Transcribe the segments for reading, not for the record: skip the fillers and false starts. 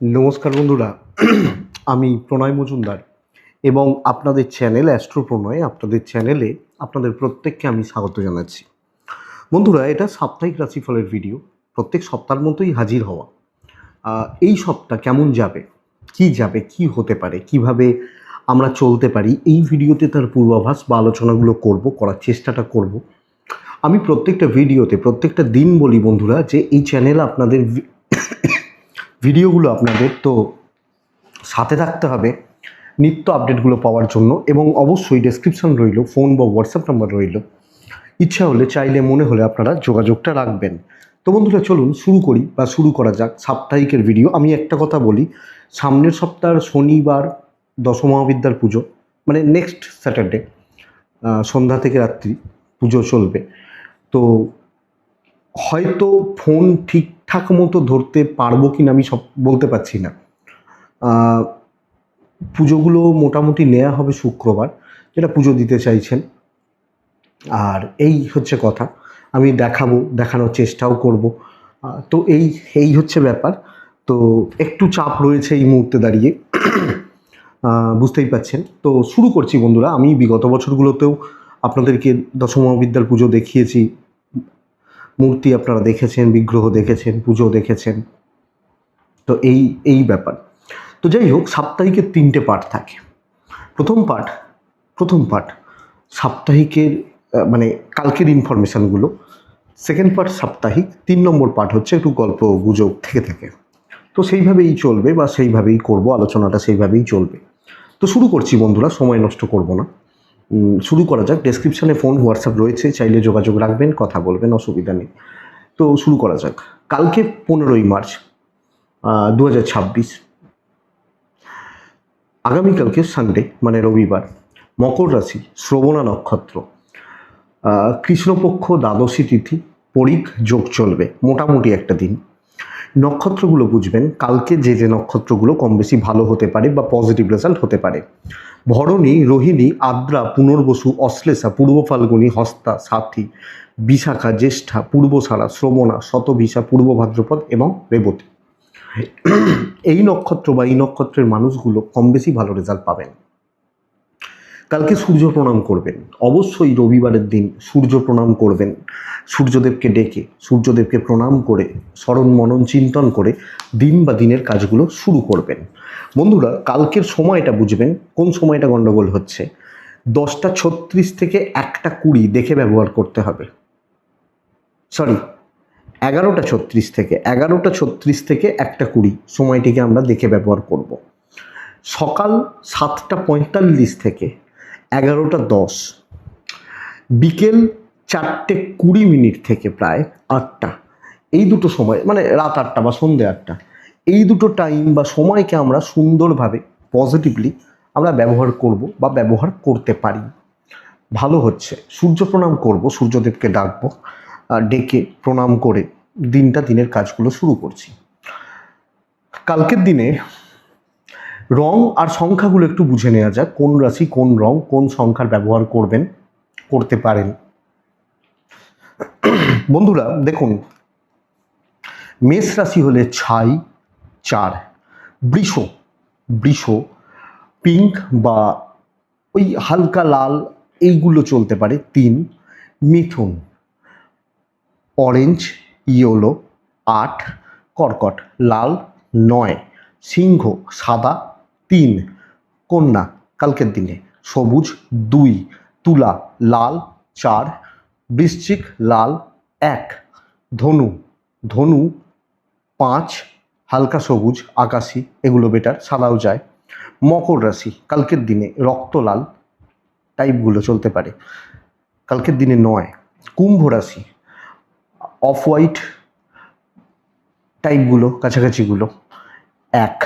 নমস্কার বন্ধুরা। আমি প্রণয় মজুমদার এবং আপনাদের চ্যানেল অ্যাস্ট্রো প্রণয়, আপনাদের চ্যানেলে আপনাদের প্রত্যেককে আমি স্বাগত জানাচ্ছি। বন্ধুরা, এটা সাপ্তাহিক রাশিফলের ভিডিও। প্রত্যেক সপ্তাহের মতোই হাজির হওয়া। এই সপ্তাহ কেমন যাবে, কি হতে পারে, কিভাবে আমরা চলতে পারি, এই ভিডিওতে তার পূর্বাভাস বা আলোচনাগুলো করার চেষ্টাটা করব। আমি প্রত্যেকটা ভিডিওতে প্রত্যেকটা দিন বলি বন্ধুরা যে এই চ্যানেল আপনাদের ভিডিওগুলো আপনাদের তো সাথে থাকতে হবে নিত্য আপডেটগুলো পাওয়ার জন্য, এবং অবশ্যই ডেসক্রিপশন রইল, ফোন বা হোয়াটসঅ্যাপ নাম্বার রইল। ইচ্ছা হলে, চাইলে, মনে হলে আপনারা যোগাযোগটা রাখবেন। তো বন্ধুরা, চলুন শুরু করা যাক সাপ্তাহিকের ভিডিও। আমি একটা কথা বলি, সামনের সপ্তাহের শনিবার দশমহাবিদ্যার পুজো, মানে নেক্সট স্যাটারডে সন্ধ্যা থেকে রাত্রি পুজো চলবে। তো হয়তো ফোন ঠিকঠাক মতো ধরতে পারবো কিনা আমি সব বলতে পারছি না। পুজোগুলো মোটামুটি নেওয়া হবে শুক্রবার, যেটা পুজো দিতে চাইছেন। আর এই হচ্ছে কথা, আমি দেখানোর চেষ্টাও করব। তো এই হচ্ছে ব্যাপার। তো একটু চাপ রয়েছে এই মুহূর্তে দাঁড়িয়ে, বুঝতেই পাচ্ছেন। তো শুরু করছি বন্ধুরা। আমি বিগত বছরগুলোতেও আপনাদেরকে দশমহাবিদ্যার পুজো দেখিয়েছি, মূর্তি আপনারা দেখেছেন, বিগ্রহ দেখেছেন, পুজো দেখেছেন। তো এই ব্যাপার। তো যাই হোক, সাপ্তাহিকের 3টে পার্ট থাকে। প্রথম পার্ট সাপ্তাহিকের মানে কালকের ইনফরমেশানগুলো। সেকেন্ড পার্ট সাপ্তাহিক। 3 নম্বর পার্ট হচ্ছে একটু গল্প গুজব থেকে থাকে। তো সেইভাবেই চলবে বা সেইভাবেই করব, আলোচনাটা সেইভাবেই চলবে। তো শুরু করছি বন্ধুরা, সময় নষ্ট করব না, শুরু করা যাক। ডেসক্রিপশানে ফোন হোয়াটসঅ্যাপ রয়েছে, চাইলে যোগাযোগ রাখবেন, কথা বলবেন, অসুবিধা নেই। তো শুরু করা যাক। কালকে 15ই মার্চ 2026, আগামীকালকে সানডে মানে রবিবার, মকর রাশি, শ্রবণা নক্ষত্র, কৃষ্ণপক্ষ, দ্বাদশী তিথি, পরিখ যোগ চলবে। মোটামুটি একটা দিন। নক্ষত্রগুলো বুঝবেন, কালকে যে নক্ষত্রগুলো কম বেশি ভালো হতে পারে বা পজিটিভ রেজাল্ট হতে পারে: ভরণী, রোহিণী, আদ্রা, পুনর্বসু, অশ্লেষা, পূর্ব ফাল্গুনী, হস্তা, সাথী, বিশাখা, জ্যেষ্ঠা, পূর্বসারা, শ্রবণা, শতভিষা, পূর্ব ভাদ্রপদ এবং রেবতী। এই নক্ষত্র বা এই নক্ষত্রের মানুষগুলো কম বেশি ভালো রেজাল্ট পাবেন। কালকে সূর্য প্রণাম করবেন, অবশ্যই রবিবারের দিন সূর্য প্রণাম করবেন। সূর্যদেবকে ডেকে, সূর্যদেবকে প্রণাম করে, স্মরণ মনন চিন্তন করে দিন বা দিনের কাজগুলো শুরু করবেন। বন্ধুরা, কালকের সময়টা বুঝবেন, কোন সময়টা গণ্ডগোল হচ্ছে। 10:36 থেকে 1:20 দেখে ব্যবহার করতে হবে। 11:36 থেকে 1:20 সময়টিকে আমরা দেখে ব্যবহার করব। সকাল 7:45 থেকে 11:10, বিকেল 4:20 থেকে প্রায় 8টা, এই দুটো সময় মানে রাত 8টা বা সন্ধ্যে 8টা, এই দুটো টাইম বা সময়কে আমরা সুন্দরভাবে পজিটিভলি আমরা ব্যবহার করব বা ব্যবহার করতে পারি। ভালো হচ্ছে। সূর্য প্রণাম করব, সূর্যদেবকে ডাকবো, ডেকে প্রণাম করে দিনের কাজগুলো শুরু করছি। কালকের দিনে রং আর সংখ্যাগুলো একটু বুঝে নেওয়া যাক, কোন রাশি কোন রং কোন সংখ্যার ব্যবহার করতে পারেন। বন্ধুরা দেখুন, মেষ রাশি হলে 6, 4, বৃষ পিঙ্ক বা ওই হালকা লাল এইগুলো চলতে পারে 3, মিথুন অরেঞ্জ ইয়েলো 8, কর্কট লাল 9, সিংহ সাদা 3, কন্যা কালকের দিনে সবুজ 2, তুলা লাল 4, বৃশ্চিক লাল 1, ধনু 5, হালকা সবুজ আকাশি, এগুলো বেটার, সাদাও যায়। মকর রাশি কালকের দিনে রক্ত লাল টাইপগুলো চলতে পারে, কালকের দিনে 9। কুম্ভ রাশি অফ হোয়াইট টাইপগুলো, কাছাকাছিগুলো 1।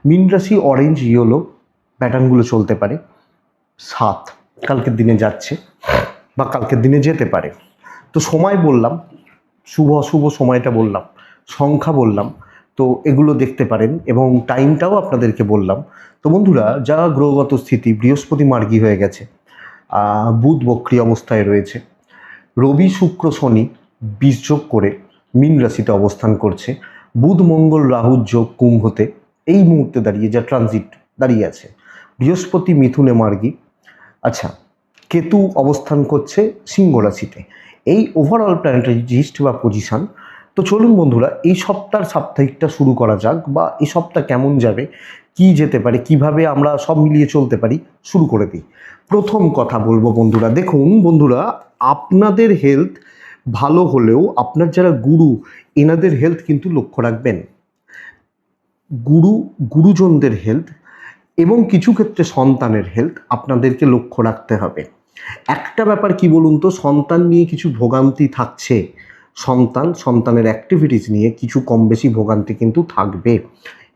মীন রাশি অরেঞ্জ ইয়েলো প্যাটার্নগুলো চলতে পারে 7, কালকের দিনে যাচ্ছে বা কালকের দিনে যেতে পারে। তো সময় বললাম, শুভ অশুভ সময়টা বললাম, সংখ্যা বললাম, তো এগুলো দেখতে পারেন এবং টাইমটাও আপনাদেরকে বললাম। তো বন্ধুরা, যা গ্রহগত স্থিতি, বৃহস্পতি মার্গী হয়ে গেছে, বুধ বক্রী অবস্থায় রয়েছে, রবি শুক্র শনি বীজযোগ করে মীন রাশিতে অবস্থান করছে, বুধ মঙ্গল রাহুর যোগ কুম্ভতে এই মুহূর্তে দাঁড়িয়ে যা ট্রানজিট দাঁড়িয়ে আছে, বৃহস্পতি মিথুনে মার্গী, আচ্ছা কেতু অবস্থান করছে সিংহ রাশিতে। এই ওভারঅল প্ল্যানেটারি জিস্ট বা পজিশন। তো চলুন বন্ধুরা এই সপ্তাহের সাপ্তাহিকটা শুরু করা যাক, বা এই সপ্তাহ কেমন যাবে, কি যেতে পারে, কিভাবে আমরা সব মিলিয়ে চলতে পারি, শুরু করে দিই। প্রথম কথা বলবো বন্ধুরা, দেখুন বন্ধুরা, আপনাদের হেলথ ভালো হলেও আপনার যারা গুরু এনাদের হেলথ কিন্তু লক্ষ্য রাখবেন। গুরুজনদের হেলথ এবং কিছু ক্ষেত্রে সন্তানের হেলথ আপনাদেরকে লক্ষ্য রাখতে হবে। একটা ব্যাপার কি বলুন তো, সন্তান নিয়ে কিছু ভোগান্তি থাকছে, সন্তানের অ্যাক্টিভিটিস নিয়ে কিছু কম বেশি ভোগান্তি কিন্তু থাকবে,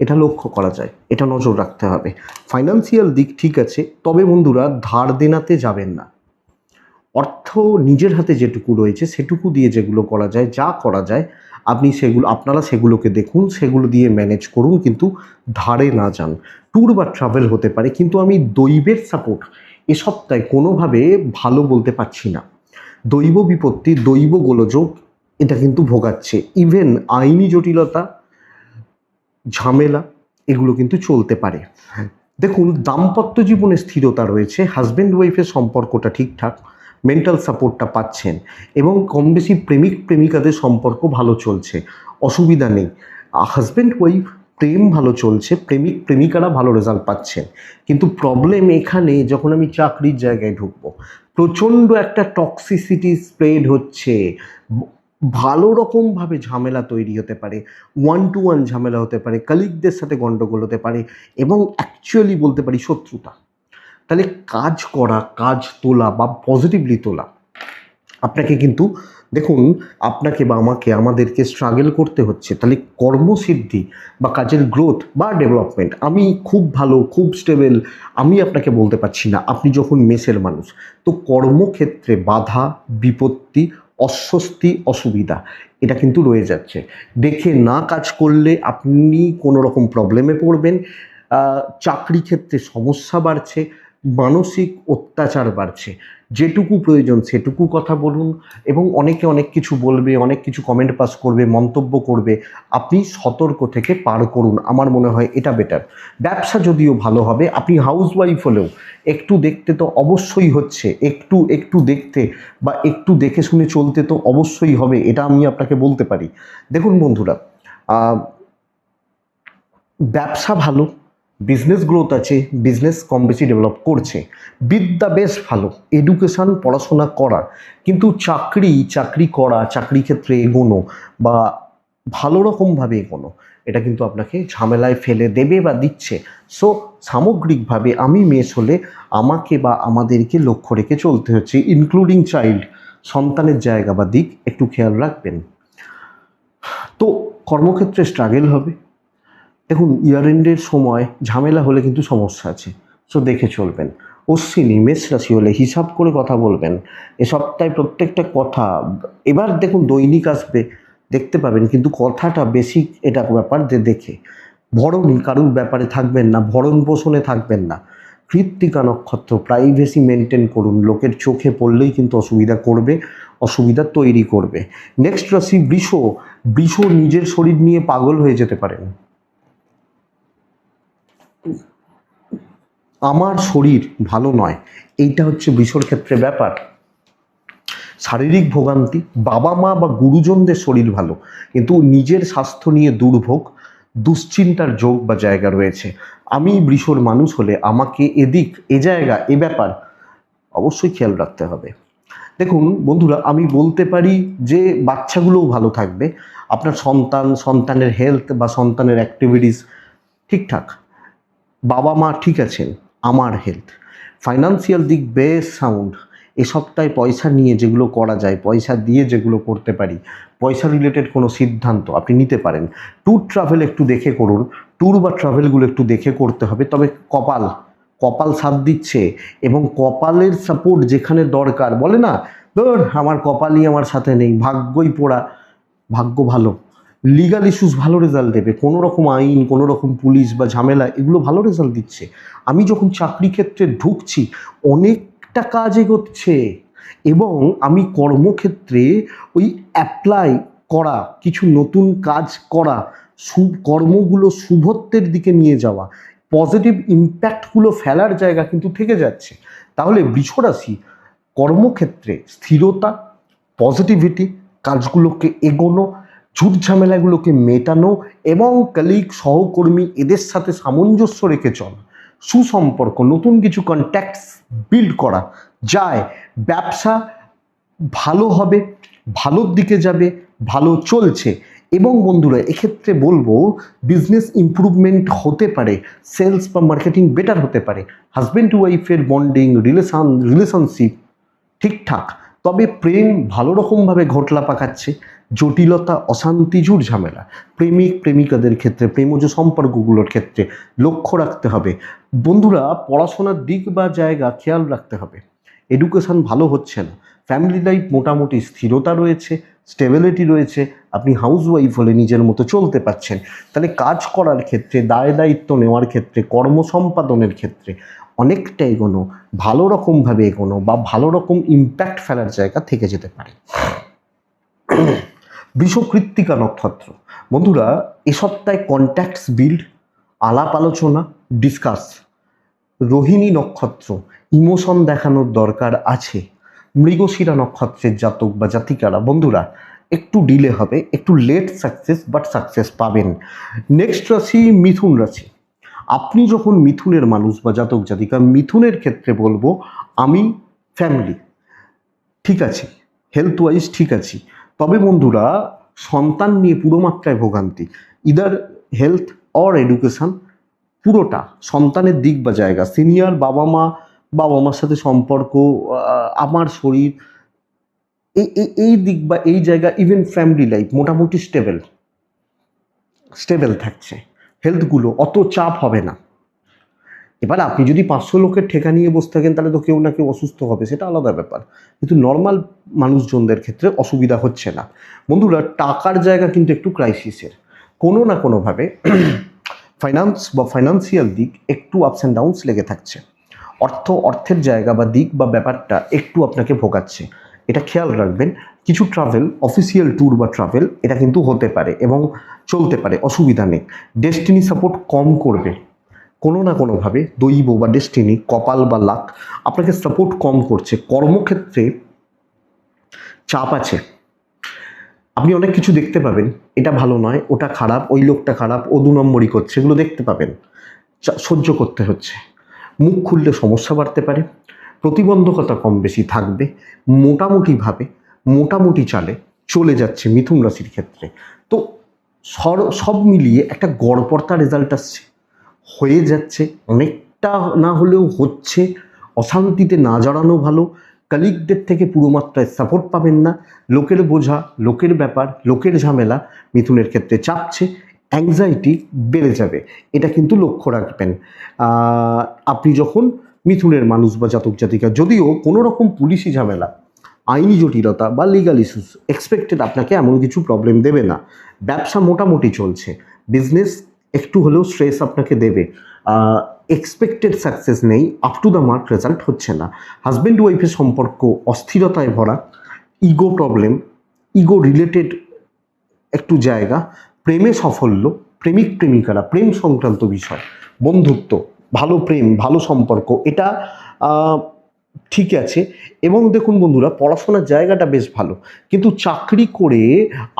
এটা লক্ষ্য করা যায়, এটা নজর রাখতে হবে। ফাইন্যান্সিয়াল দিক ঠিক আছে, তবে বন্ধুরা ধার দেনাতে যাবেন না। অর্থ নিজের হাতে যেটুকু রয়েছে সেটুকু দিয়ে যেগুলো করা যায়, যা করা যায় আপনারা সেগুলোকে দেখুন, সেগুলো দিয়ে ম্যানেজ করুন, কিন্তু ধারে না যান। ট্যুর বা ট্রাভেল হতে পারে, কিন্তু আমি দৈবের সাপোর্ট এ সপ্তাহে কোনোভাবে ভালো বলতে পারছি না। দৈব বিপত্তি, দৈব গোলযোগ এটা কিন্তু ভোগাচ্ছে। ইভেন আইনি জটিলতা, ঝামেলা এগুলো কিন্তু চলতে পারে। দেখুন দাম্পত্য জীবনে স্থিরতা রয়েছে, হাজব্যান্ড ওয়াইফের সম্পর্কটা ঠিকঠাক, মেন্টাল সাপোর্টটা পাচ্ছেন, এবং কম বেশি প্রেমিক প্রেমিকাদের সম্পর্ক ভালো চলছে, অসুবিধা নেই। হাজব্যান্ড ওয়াইফ প্রেম ভালো চলছে, প্রেমিক প্রেমিকারা ভালো রেজাল্ট পাচ্ছেন। কিন্তু প্রবলেম এখানে, যখন আমি চাকরির জায়গায় ঢুকবো প্রচণ্ড একটা টক্সিসিটি স্প্রেড হচ্ছে, ভালো রকমভাবে ঝামেলা তৈরি হতে পারে, 1-to-1 ঝামেলা হতে পারে, কলিগদের সাথে গণ্ডগোল হতে পারে, এবং অ্যাকচুয়ালি বলতে পারি শত্রুতা। তাহলে কাজ করা, কাজ তোলা বা পজিটিভলি তোলা আপনাকে কিন্তু, দেখুন আপনাকে বা আমাদেরকে স্ট্রাগল করতে হচ্ছে। তাহলে কর্মসিদ্ধি বা কাজের গ্রোথ বা ডেভেলপমেন্ট, আমি খুব ভালো খুব স্টেবল আমি আপনাকে বলতে পারছি না, আপনি যখন মেসের মানুষ। তো কর্মক্ষেত্রে বাধা বিপত্তি, অস্বস্তি, অসুবিধা এটা কিন্তু রয়ে যাচ্ছে। দেখে না কাজ করলে আপনি কোনো রকম প্রবলেমে পড়বেন। চাকরি ক্ষেত্রে সমস্যা বাড়ছে, মানসিক অত্যাচার বাড়ছে। যেটুকু প্রয়োজন সেটুকু কথা বলুন, এবং অনেকে অনেক কিছু বলবে, অনেক কিছু কমেন্ট পাস করবে, মন্তব্য করবে, আপনি সতর্ক থেকে পার করুন, আমার মনে হয় এটা বেটার। ব্যবসা যদিও ভালো হবে, আপনি হাউসওয়াইফ হলেও একটু দেখতে তো অবশ্যই হচ্ছে, একটু দেখতে বা একটু দেখে শুনে চলতে তো অবশ্যই হবে, এটা আমি আপনাকে বলতে পারি। দেখুন বন্ধুরা, ব্যবসা ভালো, বিজনেস গ্রোথ আছে, বিজনেস কম বেশি ডেভেলপ করছে, বিদ্যা বেশ ভালো, এডুকেশান পড়াশোনা করা, কিন্তু চাকরি করা, চাকরি ক্ষেত্রে এগোনো বা ভালো রকমভাবে এগোনো এটা কিন্তু আপনাকে ঝামেলায় ফেলে দেবে বা দিচ্ছে। সো সামগ্রিকভাবে আমি মেস হলে আমাকে বা আমাদেরকে লক্ষ্য রেখে চলতে হচ্ছে, ইনক্লুডিং চাইল্ড, সন্তানের জায়গা বা দিক একটু খেয়াল রাখবেন। তো কর্মক্ষেত্রে স্ট্রাগল হবে। দেখুন ইয়ার এন্ডের সময় ঝামেলা হলে কিন্তু সমস্যা আছে, সো দেখে চলবেন। অশ্বিনী মেষ রাশি হলে হিসাব করে কথা বলবেন। এ সপ্তাহে প্রত্যেকটা কথা, এবার দেখুন দৈনিক আসবে দেখতে পাবেন, কিন্তু কথাটা বেসিক এটা ব্যাপার যে দেখে। ভরণী কারুর ব্যাপারে থাকবেন না, ভরণ পোষণে থাকবেন না। কৃত্তিকা নক্ষত্র, প্রাইভেসি মেনটেন করুন, লোকের চোখে পড়লেই কিন্তু অসুবিধা তৈরি করবে। নেক্সট রাশি বৃষ। বৃষ নিজের শরীর নিয়ে পাগল হয়ে যেতে পারেন। আমার শরীর ভালো নয়, এইটা হচ্ছে বৃষর ক্ষেত্রে ব্যাপার। শারীরিক ভোগান্তি, বাবা মা বা গুরুজনদের শরীর ভালো, কিন্তু নিজের স্বাস্থ্য নিয়ে দুর্ভোগ, দুশ্চিন্তার যোগ বা জায়গা রয়েছে। আমি বৃষর মানুষ হলে আমাকে এ জায়গা এ ব্যাপার অবশ্যই খেয়াল রাখতে হবে। দেখুন বন্ধুরা, আমি বলতে পারি যে বাচ্চাগুলোও ভালো থাকবে, আপনার সন্তানের হেলথ বা সন্তানের অ্যাক্টিভিটিস ঠিকঠাক, বাবা মা ঠিক আছেন, আমার হেলথ, ফাইন্যান্সিয়াল দিক বেশ সাউন্ড। এ সপ্তাহে পয়সা নিয়ে যেগুলো করা যায়, পয়সা দিয়ে যেগুলো করতে পারি, পয়সা রিলেটেড কোনো সিদ্ধান্ত আপনি নিতে পারেন। ট্যুর ট্রাভেল একটু দেখে করুন, ট্যুর বা ট্রাভেলগুলো একটু দেখে করতে হবে। তবে কপাল সাথ দিচ্ছে, এবং কপালের সাপোর্ট যেখানে দরকার, বলে না ধর আমার কপালই আমার সাথে নেই, ভাগ্যই পোড়া, ভাগ্য ভালো, লিগাল ইস্যুস ভালো রেজাল্ট দেবে, কোনো রকম আইন, কোনো রকম পুলিশ বা ঝামেলা এগুলো ভালো রেজাল্ট দিচ্ছে। আমি যখন চাকরি ক্ষেত্রে ঢুকছি অনেকটা কাজ এগোচ্ছে, এবং আমি কর্মক্ষেত্রে ওই অ্যাপ্লাই করা, কিছু নতুন কাজ করা কর্মগুলো শুভত্বের দিকে নিয়ে যাওয়া, পজিটিভ ইম্প্যাক্টগুলো ফেলার জায়গা কিন্তু থেকে যাচ্ছে। তাহলে বৃষরাশি কর্মক্ষেত্রে স্থিরতা, পজিটিভিটি, কাজগুলোকে এগোনো, ঝুট ঝামেলাগুলোকে মেটানো এবং কলিগ, সহকর্মী এদের সাথে সামঞ্জস্য রেখে চলা, সুসম্পর্ক, নতুন কিছু কন্ট্যাক্টস বিল্ড করা যায়। ব্যবসা ভালো হবে, ভালোর দিকে যাবে, ভালো চলছে। এবং বন্ধুরা এক্ষেত্রে বলবো বিজনেস ইমপ্রুভমেন্ট হতে পারে, সেলস বা মার্কেটিং বেটার হতে পারে, হাজব্যান্ড ওয়াইফের বন্ডিং, রিলেশনশিপ ঠিকঠাক, তবে প্রেম ভালো রকমভাবে ঘটলা পাকাচ্ছে, জটিলতা, অশান্তি, ঝুট ঝামেলা প্রেমিক প্রেমিকাদের ক্ষেত্রে, প্রেমজ সম্পর্কগুলোর ক্ষেত্রে লক্ষ্য রাখতে হবে। বন্ধুরা পড়াশোনার দিক বা জায়গা খেয়াল রাখতে হবে, এডুকেশন ভালো হচ্ছে না, ফ্যামিলি লাইফ মোটামুটি স্থিরতা রয়েছে, স্টেবিলিটি রয়েছে, আপনি হাউস ওয়াইফ হলে নিজের মতো চলতে পারছেন। তাহলে কাজ করার ক্ষেত্রে, দায় দায়িত্ব নেওয়ার ক্ষেত্রে, কর্ম সম্পাদনের ক্ষেত্রে অনেকটা এগোনো, ভালো রকমভাবে এগোনো বা ভালো রকম ইম্প্যাক্ট ফেলার জায়গা থেকে যেতে পারে। বৃষকৃত্তিকা নক্ষত্র বন্ধুরা এ সপ্তাহে কন্ট্যাক্টস বিল্ড, আলাপ আলোচনা, ডিসকাস। রোহিণী নক্ষত্র ইমোশন দেখানোর দরকার আছে। মৃগশিরা নক্ষত্রের জাতক বা জাতিকারা বন্ধুরা একটু ডিলে হবে, একটু লেট সাকসেস, বাট সাকসেস পাবেন। নেক্সট রাশি মিথুন রাশি। আপনি যখন মিথুনের মানুষ বা জাতক জাতিকা, মিথুনের ক্ষেত্রে বলবো আমি ফ্যামিলি ঠিক আছে, হেলথ ওয়াইজ ঠিক আছি, তবে বন্ধুরা সন্তান নিয়ে পুরো মাত্রায় ভোগান্তি, ইদার হেলথ অর এডুকেশন, পুরোটা সন্তানের দিক বা জায়গা, সিনিয়র বাবা মার সাথে সম্পর্ক, আমার শরীর, এই দিক বা এই জায়গা, ইভেন ফ্যামিলি লাইফ মোটামুটি স্টেবল থাকছে, হেলথগুলো অত চাপ হবে না। এবার আপনি যদি 500 লোকের ঠেকা নিয়ে বসে থাকেন তাহলে তো কেউ না কেউ অসুস্থ হবে, সেটা আলাদা ব্যাপার, কিন্তু নর্মাল মানুষজনদের ক্ষেত্রে অসুবিধা হচ্ছে না। বন্ধুরা টাকার জায়গা কিন্তু একটু ক্রাইসিসের, কোনো না কোনোভাবে ফাইন্যান্স বা ফাইন্যান্সিয়াল দিক একটু আপস অ্যান্ড ডাউনস লেগে থাকছে, অর্থের জায়গা বা দিক বা ব্যাপারটা একটু আপনাকে ভোগাচ্ছে, এটা খেয়াল রাখবেন। কিছু ট্রাভেল, অফিসিয়াল ট্যুর বা ট্রাভেল এটা কিন্তু হতে পারে এবং চলতে পারে, অসুবিধা নেই। ডেস্টিনি সাপোর্ট কম করবে, কোনো না কোনোভাবে দৈব বা ডেস্টিনি, কপাল বা লাক আপনাকে সাপোর্ট কম করছে। কর্মক্ষেত্রে চাপ আছে, আপনি অনেক কিছু দেখতে পাবেন, এটা ভালো নয়, ওটা খারাপ, ওই লোকটা খারাপ, ও 2 নম্বরই করছে, এগুলো দেখতে পাবেন, সহ্য করতে হচ্ছে। মুখ খুললে সমস্যা বাড়তে পারে, প্রতিবন্ধকতা কম বেশি থাকবে, মোটামুটি চালে চলে যাচ্ছে মিথুন রাশির ক্ষেত্রে। তো সব মিলিয়ে একটা গড়পড়তা রেজাল্ট আসছে, হয়ে যাচ্ছে, অনেকটা না হলেও হচ্ছে। অশান্তিতে না জড়ানো ভালো, কলিগদের থেকে পুরো মাত্রায় সাপোর্ট পাবেন না, লোকের বোঝা, লোকের ব্যাপার, লোকের ঝামেলা মিথুনের ক্ষেত্রে চাপছে, অ্যাংজাইটি বেড়ে যাবে, এটা কিন্তু লক্ষ্য রাখবেন। আপনি যখন মিথুনের মানুষ বা জাতক জাতিকা, যদিও কোনো রকম পুলিশি ঝামেলা, আইনি জটিলতা বা লিগাল ইস্যুস এক্সপেক্টেড আপনাকে এমন কিছু প্রবলেম দেবে না। ব্যবসা মোটামুটি চলছে, বিজনেস একটু হলেও স্ট্রেস আপনাকে দেবে, এক্সপেক্টেড সাকসেস নেই, up to the mark result হচ্ছে না। হাজব্যান্ড ওয়াইফের সম্পর্ক অস্থিরতায় ভরা, ইগো প্রবলেম, ইগো রিলেটেড একটু জায়গা, প্রেমে সাফল্য, প্রেমিক প্রেমিকারা, প্রেম সংক্রান্ত বিষয়, বন্ধুত্ব, ভালো প্রেম, ভালো সম্পর্ক, এটা ঠিক আছে। এবং দেখুন বন্ধুরা পড়াশোনার জায়গাটা বেশ ভালো, কিন্তু চাকরি করে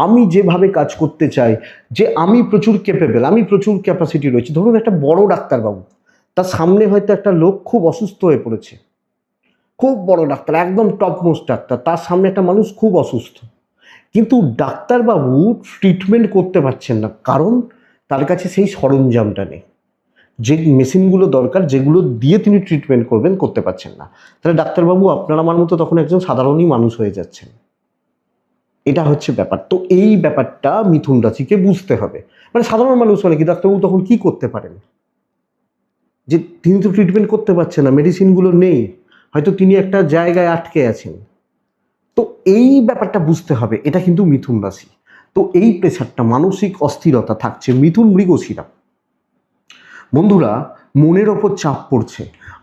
আমি যেভাবে কাজ করতে চাই, যে আমি প্রচুর ক্যাপেবল, আমি প্রচুর ক্যাপাসিটি রয়েছে, ধরুন একটা বড় ডাক্তারবাবু, তার সামনে হয়তো একটা লোক খুব অসুস্থ হয়ে পড়েছে, খুব বড় ডাক্তার, একদম টপমোস্ট ডাক্তার, তার সামনে একটা মানুষ খুব অসুস্থ, কিন্তু ডাক্তারবাবু ট্রিটমেন্ট করতে পারছেন না, কারণ তার কাছে সেই সরঞ্জামটা নেই, যে মেশিনগুলো দরকার, যেগুলো দিয়ে তিনি ট্রিটমেন্ট করবেন, করতে পারছেন না। তাহলে ডাক্তারবাবু আপনার আমার মতো তখন একজন সাধারণই মানুষ হয়ে যাচ্ছেন, এটা হচ্ছে ব্যাপার। তো এই ব্যাপারটা মিথুন রাশিকে বুঝতে হবে, মানে সাধারণ মানুষ মানে কি, ডাক্তারবাবু তখন কি করতে পারেন, যে তিনি তো ট্রিটমেন্ট করতে পারছেন না, মেডিসিনগুলো নেই, হয়তো তিনি একটা জায়গায় আটকে আছেন। তো এই ব্যাপারটা বুঝতে হবে, এটা কিন্তু মিথুন রাশি। তো এই প্রেশারটা, মানসিক অস্থিরতা থাকছে। মিথুন মৃগশিরা বন্ধুরা মনের ওপর চাপ পড়ছে।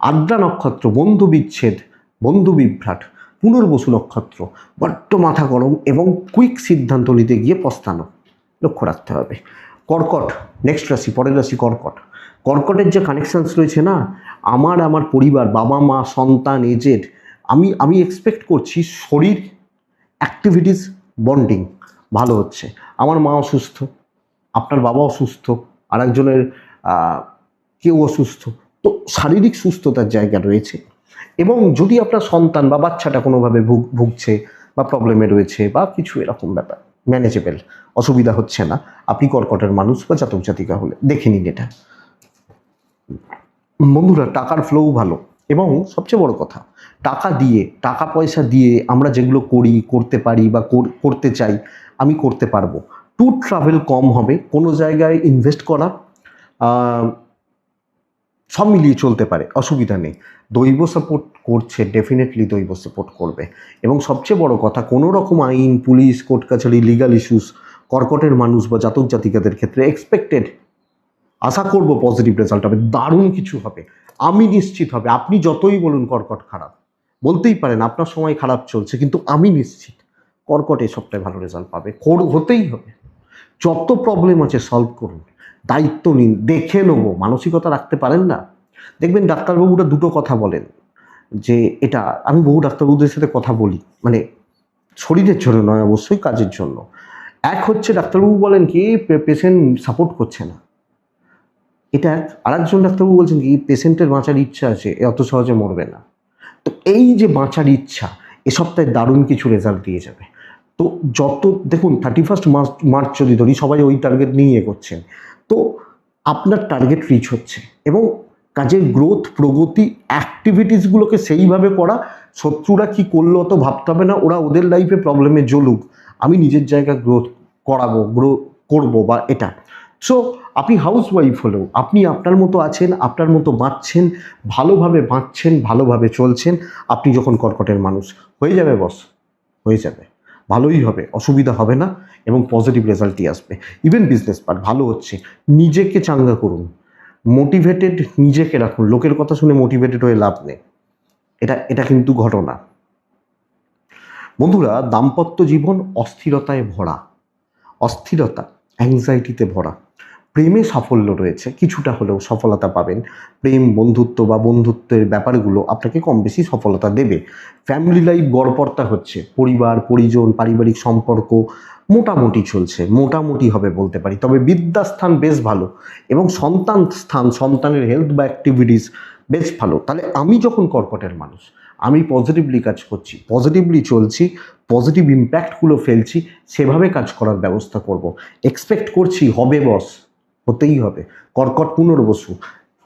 আদ্রা নক্ষত্র বন্ধু বিচ্ছেদ, বন্ধু বিভ্রাট। পুনর্বসু নক্ষত্র বড্ড মাথা গরম এবং কুইক সিদ্ধান্ত নিতে গিয়ে পস্তানো, লক্ষ্য রাখতে হবে। কর্কট, নেক্সট রাশি, পরের রাশি কর্কট। কর্কটের যে কানেকশানস রয়েছে না, আমার পরিবার, বাবা মা, সন্তান, এজেড, আমি এক্সপেক্ট করছি শরীর অ্যাক্টিভিটিস বন্ডিং ভালো হচ্ছে। আমার মা অসুস্থ, আপনার বাবা অসুস্থ, আর একজনের কেউ অসুস্থ, তো শারীরিক সুস্থতার জায়গা রয়েছে। এবং যদি আপনার সন্তান বা বাচ্চাটা কোনোভাবে ভুগছে বা প্রবলেমে রয়েছে বা কিছু এরকম ব্যাপার, ম্যানেজেবল, অসুবিধা হচ্ছে না, আপনি কর্কটের মানুষ বা জাতক জাতিকা হলে দেখে নিন এটা। বন্ধুরা, টাকার ফ্লোও ভালো, এবং সবচেয়ে বড় কথা, টাকা পয়সা দিয়ে আমরা যেগুলো করতে পারি বা করতে চাই, আমি করতে পারবো। ট্যুর ট্রাভেল কম হবে, কোনো জায়গায় ইনভেস্ট করা, সব মিলিয়ে চলতে পারে, অসুবিধা নেই। দৈব সাপোর্ট করছে, ডেফিনেটলি দৈব সাপোর্ট করবে। এবং সবচেয়ে বড় কথা, কোনো রকম আইন, পুলিশ, কোর্ট কাছারি, লিগাল ইস্যুস কর্কটের মানুষ বা জাতক জাতিকাদের ক্ষেত্রে এক্সপেক্টেড, আশা করব পজিটিভ রেজাল্ট হবে, দারুণ কিছু হবে, আমি নিশ্চিত হবে। আপনি যতই বলুন কর্কট খারাপ, বলতেই পারেন আপনার সময় খারাপ চলছে, কিন্তু আমি নিশ্চিত কর্কট এই সপ্তাহে ভালো রেজাল্ট পাবে, হতেই হবে। যত প্রবলেম আছে সলভ করুন, দায়িত্ব নিন, দেখে নেবো, মানসিকতা রাখতে পারেন না। দেখবেন ডাক্তারবাবুরা দুটো কথা বলেন, যে এটা আমি বহু ডাক্তারবাবুদের সাথে কথা বলি, মানে শরীরের জন্য নয়, অবশ্যই কাজের জন্য। এক হচ্ছে ডাক্তারবাবু বলেন কি পেশেন্ট সাপোর্ট করছে না, এটা আরেকজন ডাক্তারবাবু বলছেন কি পেশেন্টের বাঁচার ইচ্ছা আছে, অত সহজে মরবে না। তো এই যে বাঁচার ইচ্ছা, এ সপ্তাহে দারুণ কিছু রেজাল্ট দিয়ে যাবে। তো যত দেখুন 31 মার্চ যদি ধরি, সবাই ওই টার্গেট নিয়ে এগোচ্ছেন, তো আপনার টার্গেট রিচ হচ্ছে। এবং কাজের গ্রোথ, প্রগতি, অ্যাক্টিভিটিসগুলোকে সেইভাবে করা, শত্রুরা কি করলো অত ভাবতে হবে না, ওরা ওদের লাইফে প্রবলেমে জ্বলুক, আমি নিজের জায়গায় গ্রোথ করবো বা এটা। সো আপনি হাউস ওয়াইফ হলেও আপনি আপনার মতো আছেন, আপনার মতো বাঁচছেন, ভালোভাবে চলছেন। আপনি যখন কর্কটের মানুষ, হয়ে যাবে বস, হয়ে যাবে, ভালোই হবে, অসুবিধা হবে না, এবং পজিটিভ রেজাল্টই আসবে। ইভেন বিজনেস পার্ট ভালো হচ্ছে, নিজেকে চাঙ্গা করুন, মোটিভেটেড নিজেকে রাখুন, লোকের কথা শুনে মোটিভেটেড হয়ে লাভ নেই, এটা কিন্তু ঘটনা। বন্ধুরা, দাম্পত্য জীবন অস্থিরতায় ভরা, অ্যাংজাইটিতে ভরা। প্রেমে সাফল্য রয়েছে, কিছুটা হলেও সফলতা পাবেন। প্রেম, বন্ধুত্ব বা বন্ধুত্বের ব্যাপারগুলো আপনাকে কম বেশি সফলতা দেবে। ফ্যামিলি লাইফ গড়পড়তা হচ্ছে, পরিবার, পরিজন, পারিবারিক সম্পর্ক মোটামুটি চলছে, মোটামুটি হবে বলতে পারি। তবে বিদ্যাস্থান বেশ ভালো, এবং সন্তানের হেলথ বা অ্যাক্টিভিটিস বেশ ভালো। তাহলে আমি যখন কর্কটের মানুষ, আমি পজিটিভলি কাজ করছি, পজিটিভলি চলছি, পজিটিভ ইম্প্যাক্টগুলো ফেলছি, সেভাবে কাজ করার ব্যবস্থা করব। এক্সপেক্ট করছি হবে বস, হতেই হবে। কর্কট পুনর্বসু,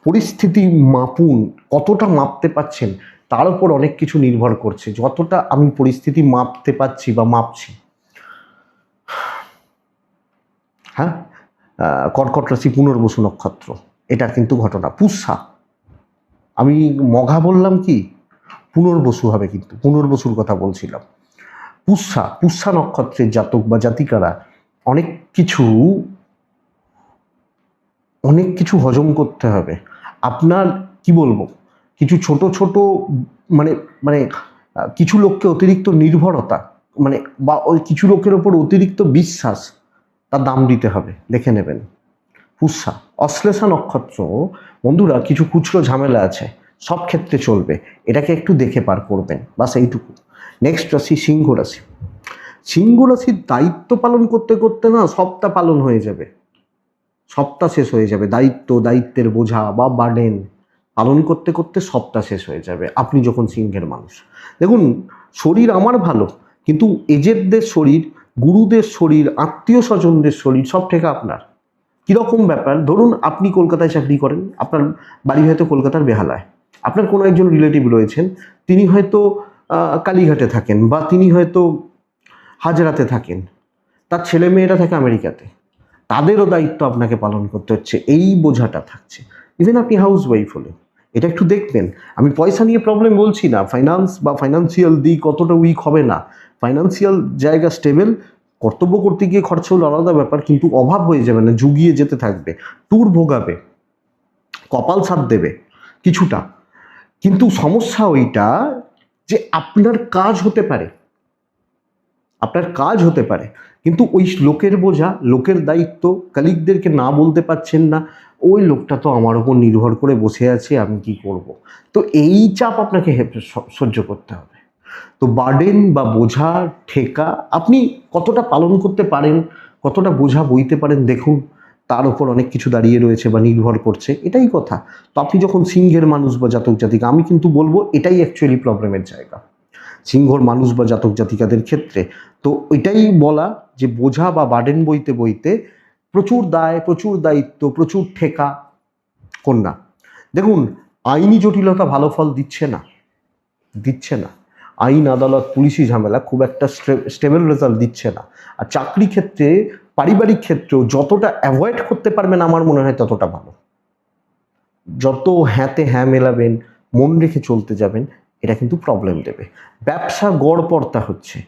পরিস্থিতি মাপুন, কতটা মাপতে পাচ্ছেন তার উপর অনেক কিছু নির্ভর করছে। যতটা আমি পরিস্থিতি মাপতে পাচ্ছি বা মাপছি, হ্যাঁ, কর্কট রাশি, পুনর্বসু নক্ষত্র, এটা কিন্তু ঘটনা। পুষ্যা, আমি মঘা বললাম কি, পুনর্বসু হবে, কিন্তু পুনর্বসুর কথা বলছিলাম। পুষ্যা নক্ষত্রের জাতক বা জাতিকারা অনেক কিছু হজম করতে হবে। আপনার কি বলবো, কিছু ছোট মানে মানে কিছু লোককে অতিরিক্ত নির্ভরতা, মানে বা ওই কিছু লোকের ওপর অতিরিক্ত বিশ্বাস, তার দাম দিতে হবে, দেখে নেবেন। পুষ্যা, অশ্লেষা নক্ষত্র, বন্ধুরা কিছু খুচরো ঝামেলা আছে, সব ক্ষেত্রে চলবে, এটাকে একটু দেখে পার করবেন, বাস এইটুকু। নেক্সট রাশি সিংহ রাশি। সিংহ রাশির দায়িত্ব পালন করতে করতে না সপ্তাহ পালন হয়ে যাবে, সপ্তাহ শেষ হয়ে যাবে। দায়িত্বের বোঝা বা বার্ডেন পালন করতে করতে সপ্তাহ শেষ হয়ে যাবে, আপনি যখন সিংহের মানুষ। দেখুন, শরীর আমার ভালো, কিন্তু এজেডদের শরীর, গুরুদের শরীর, আত্মীয় স্বজনদের শরীর সব থেকে আপনার। কীরকম ব্যাপার, ধরুন আপনি কলকাতায় চাকরি করেন, আপনার বাড়ি হয়তো কলকাতার বেহালায়, আপনার কোনো একজন রিলেটিভ রয়েছেন, তিনি হয়তো কালীঘাটে থাকেন, বা তিনি হয়তো হাজরাতে থাকেন, তার ছেলে মেয়েরা থাকে আমেরিকাতে, তাদেরও দায়িত্ব আপনাকে পালন করতে হচ্ছে, এই বোঝাটা থাকছে। ইভেন আপনি হাউস ওয়াইফ হলে এটা একটু দেখবেন। আমি পয়সা নিয়ে প্রবলেম বলছি না, ফাইন্যান্স বা ফাইন্যান্সিয়াল দিক কতটা উইক হবে না, ফাইন্যান্সিয়াল জায়গা স্টেবল, কর্তব্য করতে গিয়ে খরচা হলো আলাদা ব্যাপার, কিন্তু অভাব হয়ে যাবে না, জুগিয়ে যেতে থাকবে, ট্যুর ভোগাবে, কপাল সাথ দেবে কিছুটা। কিন্তু সমস্যা ওইটা যে আপনার কাজ হতে পারে, আপনার কাজ হতে পারে, কিন্তু ওই লোকের বোঝা, লোকের দায়িত্ব, কালিগদেরকে না বলতে পারছেন না, ওই লোকটা তো আমার ওপর নির্ভর করে বসে আছে, আমি কি করব। তো এই চাপ আপনাকে সহ্য করতে হবে। তো বার্ডেন বা বোঝা, ঠেকা আপনি কতটা পালন করতে পারেন, কতটা বোঝা বইতে পারেন দেখুন, তার উপর অনেক কিছু দাঁড়িয়ে রয়েছে বা নির্ভর করছে, এটাই কথা। তো আপনি যখন সিংহের মানুষ বা জাতক জাতিকা, আমি কিন্তু বলবো এটাই অ্যাকচুয়ালি প্রবলেমের জায়গা সিংহর মানুষ বা জাতক জাতিকাদের ক্ষেত্রে। তো এটাই বলা যে বোঝা বা বার্ডেন বইতে বইতে প্রচুর দায়, প্রচুর দায়িত্ব, প্রচুর ঠেকা। কন্যা, দেখুন আইনি জটিলতা ভালো ফল দিচ্ছে না। আইন, আদালত, পুলিশি ঝামেলা খুব একটা স্টেবল রেজাল্ট দিচ্ছে না। আর চাকরি ক্ষেত্রে, পারিবারিক ক্ষেত্রেও যতটা অ্যাভয়েড করতে পারবেন আমার মনে হয় ততটা ভালো। যত হ্যাঁতে হ্যাঁ মেলাবেন, মন রেখে চলতে যাবেন, এটা কিন্তু প্রবলেম দেবে। ব্যবসা গড়পড়তা হচ্ছে,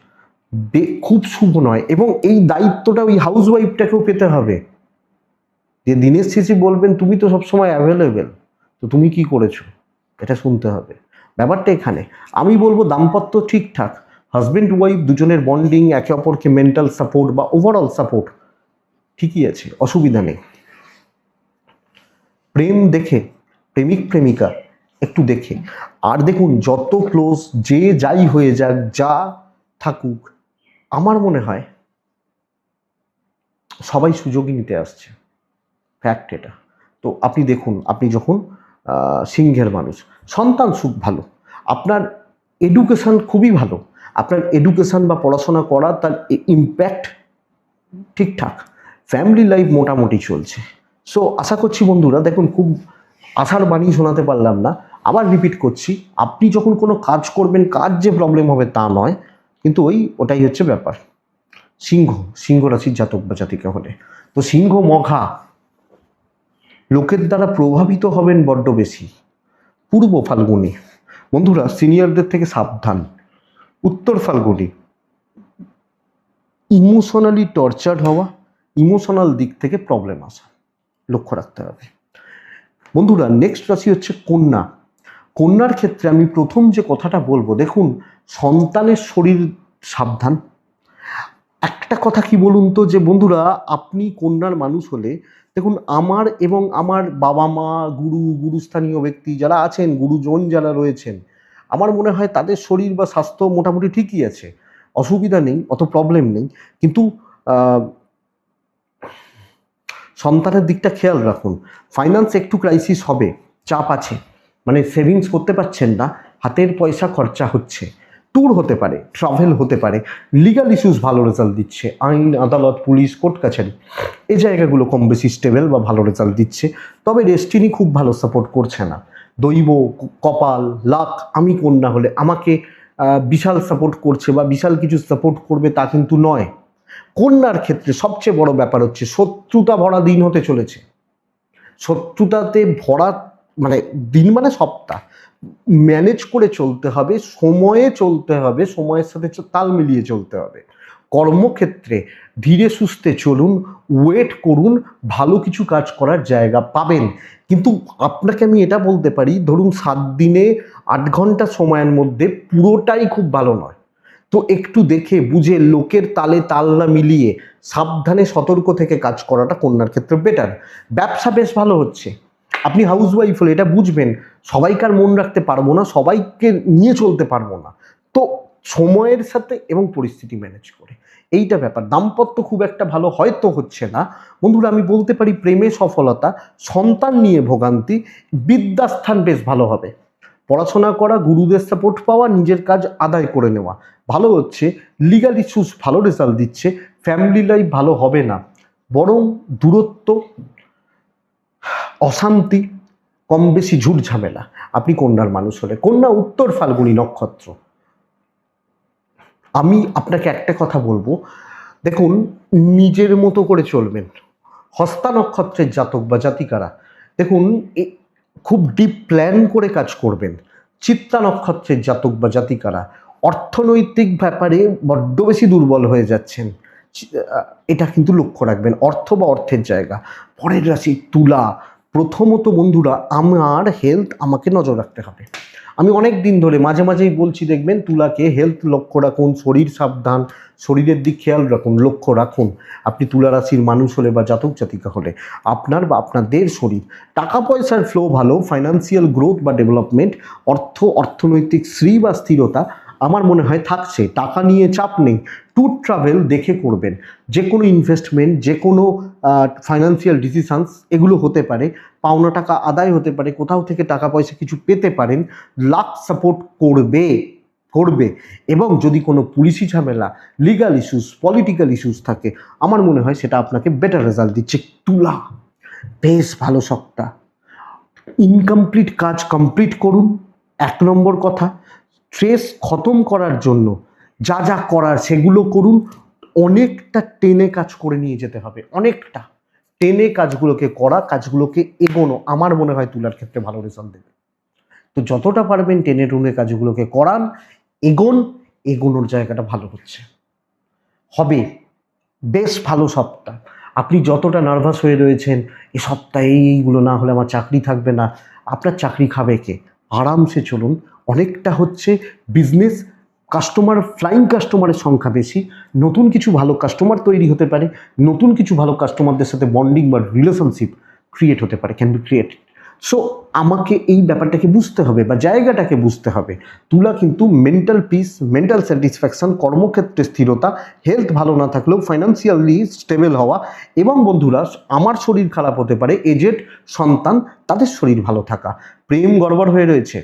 খুব শুভ নয়। এবং এই দায়িত্বটা ওই হাউস ওয়াইফটাকেও পেতে হবে, যে দিনের শেষে বলবেন তুমি তো সবসময় অ্যাভেলেবেল, তো তুমি কি করেছো, এটা শুনতে হবে। ব্যাপারটা এখানে আমি বলবো দাম্পত্য ঠিকঠাক, হাজব্যান্ড ওয়াইফ দুজনের বন্ডিং, একে অপরকে মেন্টাল সাপোর্ট বা ওভারঅল সাপোর্ট ঠিকই আছে, অসুবিধা নেই। প্রেম দেখে, প্রেমিক প্রেমিকা একটু দেখে। আর দেখুন যত ক্লোজ, যে যাই হয়ে যাক, যা থাকুক, আমার মনে হয় সবাই সুযোগই নিতে আসছে, ফ্যাক্ট এটা। তো আপনি দেখুন, আপনি যখন সিংহের মানুষ, সন্তান সুখ ভালো, আপনার এডুকেশান খুবই ভালো, আপনার এডুকেশান বা পড়াশোনা করা তার ইম্প্যাক্ট ঠিকঠাক, ফ্যামিলি লাইফ মোটামুটি চলছে। সো আশা করছি বন্ধুরা, দেখুন খুব আশার বাণী শোনাতে পারলাম না, আবার রিপিট করছি, আপনি যখন কোনো কাজ করবেন, কাজ যে প্রবলেম হবে তা নয়, কিন্তু ওটাই হচ্ছে ব্যাপার। সিংহ রাশির জাতক বা জাতিকা হলে, তো সিংহ মঘা লোকের দ্বারা প্রভাবিত হবেন বড্ড বেশি। পূর্ব ফাল্গুনি বন্ধুরা সিনিয়রদের থেকে সাবধান। উত্তর ফাল্গুনি ইমোশনালি টর্চার্ড হওয়া, ইমোশনাল দিক থেকে প্রবলেম আসা, লক্ষ্য রাখতে হবে বন্ধুরা। নেক্সট রাশি হচ্ছে কন্যা। কন্যার ক্ষেত্রে আমি প্রথম যে কথাটা বলবো, দেখুন সন্তানের শরীর সাবধান। একটা কথা কি বলুন তো, যে বন্ধুরা আপনি কন্যার মানুষ হলে, দেখুন আমার এবং আমার বাবা মা, গুরুস্থানীয় ব্যক্তি যারা আছেন, গুরুজন যারা রয়েছেন, আমার মনে হয় তাদের শরীর বা স্বাস্থ্য মোটামুটি ঠিকই আছে, অসুবিধা নেই, অত প্রবলেম নেই। কিন্তু সন্তানের দিকটা খেয়াল রাখুন। ফাইন্যান্স একটু ক্রাইসিস হবে, চাপ আছে, মানে সেভিংস করতে পারছেন না, হাতের পয়সা খরচা হচ্ছে, ট্যুর হতে পারে, ট্রাভেল হতে পারে, লিগাল ইস্যুস ভালো রেজাল্ট দিচ্ছে, আইন, আদালত, পুলিশ, কোর্ট কাছারি, এই জায়গাগুলো কম বেশি স্টেবল বা ভালো রেজাল্ট দিচ্ছে। তবে ডেস্টিনি খুব ভালো সাপোর্ট করছে না। দৈব, কপাল, লাক আমি কন্যা হলে আমাকে বিশাল সাপোর্ট করছে বা বিশাল কিছু সাপোর্ট করবে তা কিন্তু নয়। কন্যার ক্ষেত্রে সবচেয়ে বড় ব্যাপার হচ্ছে শত্রুতা ভরা দিন হতে চলেছে। শত্রুতাতে ভরা মানে দিন, মানে সপ্তাহ ম্যানেজ করে চলতে হবে, সময়ে চলতে হবে, সময়ের সাথে তাল মিলিয়ে চলতে হবে। কর্মক্ষেত্রে ধীরে সুস্থে চলুন, ওয়েট করুন, ভালো কিছু কাজ করার জায়গা পাবেন। কিন্তু আপনাকে আমি এটা বলতে পারি, ধরুন 7 দিনে 8 ঘন্টা সময়ের মধ্যে পুরোটাই খুব ভালো নয়। তো একটু দেখে বুঝে, লোকের তালে তাল না মিলিয়ে সাবধানে সতর্ক থেকে কাজ করাটা কন্যার ক্ষেত্রে বেটার। ব্যবসা বেশ ভালো হচ্ছে। আপনি হাউস ওয়াইফ হলে এটা বুঝবেন, সবাইকার মন রাখতে পারবো না, সবাইকে নিয়ে চলতে পারবো না, তো সময়ের সাথে এবং পরিস্থিতি ম্যানেজ করে, এইটা ব্যাপার। দাম্পত্য খুব একটা ভালো হয়তো হচ্ছে না বন্ধুরা, আমি বলতে পারি প্রেমে সফলতা, সন্তান নিয়ে ভোগান্তি, বিদ্যাস্থান বেশ ভালো হবে, পড়াশোনা করা, গুরুদের সাপোর্ট পাওয়া, নিজের কাজ আদায় করে নেওয়া ভালো হচ্ছে, লিগাল ইস্যুস ভালো রেজাল্ট দিচ্ছে, ফ্যামিলি লাইফ ভালো হবে না, বরং দূরত্ব, অশান্তি, কম বেশি ঝুট ঝামেলা আপনি কন্যার মানুষ হলে। কন্যা উত্তর ফাল্গুনী নক্ষত্র। আমি আপনাকে একটা কথা বলবো, দেখুন নিজের মতো করে চলবেন। হস্তা নক্ষত্রের জাতক বা জাতিকারা দেখুন খুব ডিপ প্ল্যান করে কাজ করবেন। চিত্তা নক্ষত্রের জাতক বা জাতিকারা অর্থনৈতিক ব্যাপারে বড্ড বেশি দুর্বল হয়ে যাচ্ছেন, এটা কিন্তু লক্ষ্য রাখবেন, অর্থ বা অর্থের জায়গা। পরের রাশি তুলা। প্রথমত বন্ধুরা আমার হেলথ আমাকে নজর রাখতে হবে, আমি অনেক দিন ধরে মাঝে মাঝেই বলছি, দেখবেন তুলাকে হেলথ লক্ষ্য রাখুন, শরীর সাবধান, শরীরের দিক খেয়াল রাখুন, লক্ষ্য রাখুন। আপনি তুলা রাশির মানুষ হলে বা জাতক জাতিকা হলে আপনার বা আপনাদের শরীর, টাকা পয়সার ফ্লো ভালো, ফাইন্যান্সিয়াল গ্রোথ বা ডেভেলপমেন্ট, অর্থনৈতিক শ্রী বা স্থিরতা আমার মনে হয় থাকছে। টাকা নিয়ে চাপ নেই, ট্যুর ট্রাভেল দেখে করবেন। যে কোনো ইনভেস্টমেন্ট, যে কোনো ফাইন্যান্সিয়াল ডিসিশনস এগুলো হতে পারে, পাওনা টাকা আদায় হতে পারে, কোথাও থেকে টাকা পয়সা কিছু পেতে পারেন, লাক সাপোর্ট করবে করবে। এবং যদি কোনো পুলিশি ঝামেলা, লিগাল ইস্যুস, পলিটিক্যাল ইস্যুস থাকে, আমার মনে হয় সেটা আপনাকে বেটার রেজাল্ট দিচ্ছে। তুলা বেশ ভালো সপ্তাহ। ইনকমপ্লিট কাজ কমপ্লিট করুন, 1 নম্বর কথা। স্ট্রেস খতম করার জন্য যা যা করার সেগুলো করুন। অনেকটা টেনে কাজ করে নিয়ে যেতে হবে, অনেকটা টেনে কাজগুলোকে করা, কাজগুলোকে এগোনো আমার মনে হয় তুলার ক্ষেত্রে ভালো রেজাল্ট দেবে। তো যতটা পারবেন টেনে টুনে কাজগুলোকে করান, এগোনোর জায়গাটা ভালো হচ্ছে, হবে বেশ ভালো সপ্তাহ। আপনি যতটা নার্ভাস হয়ে রয়েছেন, এ সপ্তাহে এইগুলো না হলে আমার চাকরি থাকবে না, আপনার চাকরি খাবে কে? আরামসে চলুন। অনেকটা হচ্ছে বিজনেস, কাস্টমার, ফ্লাইং কাস্টমারের সংখ্যা বেশি, নতুন কিছু ভালো কাস্টমার তৈরি হতে পারে, নতুন কিছু ভালো কাস্টমারদের সাথে বন্ডিং বা রিলেশনশিপ ক্রিয়েট হতে পারে, ক্যান বি ক্রিয়েটেড। সো আমাকে এই ব্যাপারটাকে বুঝতে হবে বা জায়গাটাকে বুঝতে হবে। তুলা কিন্তু মেন্টাল পিস, মেন্টাল স্যাটিসফ্যাকশন, কর্মক্ষেত্রে স্থিরতা, হেলথ ভালো না থাকলেও ফাইন্যান্সিয়ালি স্টেবল হওয়া, এবং বন্ধুরা আমার শরীর খারাপ হতে পারে, এজেড সন্তান তাদের শরীর ভালো থাকা, প্রেম গড়বড় হয়ে রয়েছে,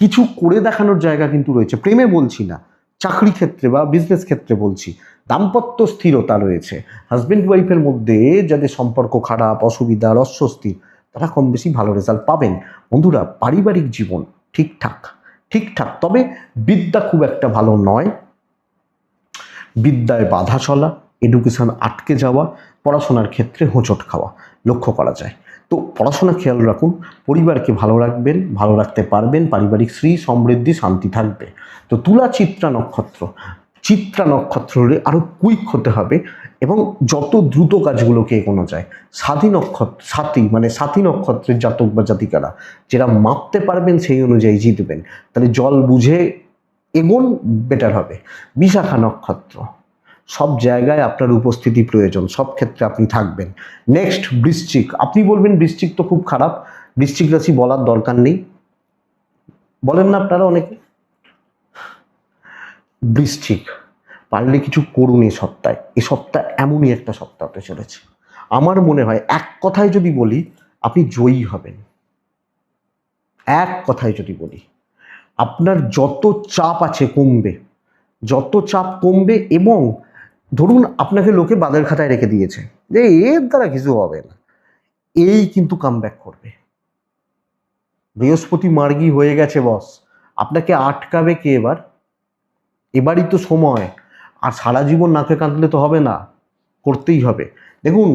কিছু করে দেখানোর জায়গা কিন্তু রয়েছে। প্রেমে বলছি না, চাকরি ক্ষেত্রে বা বিজনেস ক্ষেত্রে বলছি। দাম্পত্য স্থিরতা রয়েছে, হাজব্যান্ড ওয়াইফের মধ্যে যাদের সম্পর্ক খারাপ, অসুবিধা, অস্বস্তি, তারা কম বেশি ভালো রেজাল্ট পাবেন। বন্ধুরা পারিবারিক জীবন ঠিকঠাক ঠিকঠাক, তবে বিদ্যা খুব একটা ভালো নয়। বিদ্যায় বাধা চলা, এডুকেশন আটকে যাওয়া, পড়াশোনার ক্ষেত্রে হোঁচট খাওয়া লক্ষ্য করা যায়। তো পড়াশোনা খেয়াল রাখুন, পরিবারকে ভালো রাখবেন, ভালো রাখতে পারবেন, পারিবারিক শ্রী সমৃদ্ধি শান্তি থাকবে। তো তুলা চিত্রা নক্ষত্র হলে আরও কুইক হতে হবে এবং যত দ্রুত কাজগুলোকে এগোনো যায়। সাথী নক্ষত্রের জাতক বা জাতিকারা যারা মাপতে পারবেন সেই অনুযায়ী জিতবেন, তাহলে জল বুঝে এগোন, বেটার হবে। বিশাখা নক্ষত্র, সব জায়গায় আপনার উপস্থিতি প্রয়োজন, সব ক্ষেত্রে আপনি থাকবেন। নেক্সট বৃশ্চিক। আপনি বলবেন বৃশ্চিক তো খুব খারাপ, বৃশ্চিক রাশি বলার দরকার নেই, বলেন না আপনারা অনেকে। বৃশ্চিক পারলে কিছু করুন এ সপ্তাহে। এ সপ্তাহ এমনই একটা সপ্তাহ হতে চলেছে, আমার মনে হয় এক কথায় যদি বলি আপনি জয়ী হবেন। এক কথায় যদি বলি, আপনার যত চাপ আছে কমবে, যত চাপ কমবে, এবং ধরুন আপনাকে লোকে বাদের খাতায় রেখে দিয়েছে যে এর দ্বারা কিছু হবে না, এই কিন্তু কামব্যাক করবে। বৃহস্পতি মার্গী হয়ে গেছে বস, আপনাকে আটকাবে কে? এবারই তো সময়। আর সারা জীবন নাকে কাঁদলে তো হবে না, করতেই হবে। দেখুন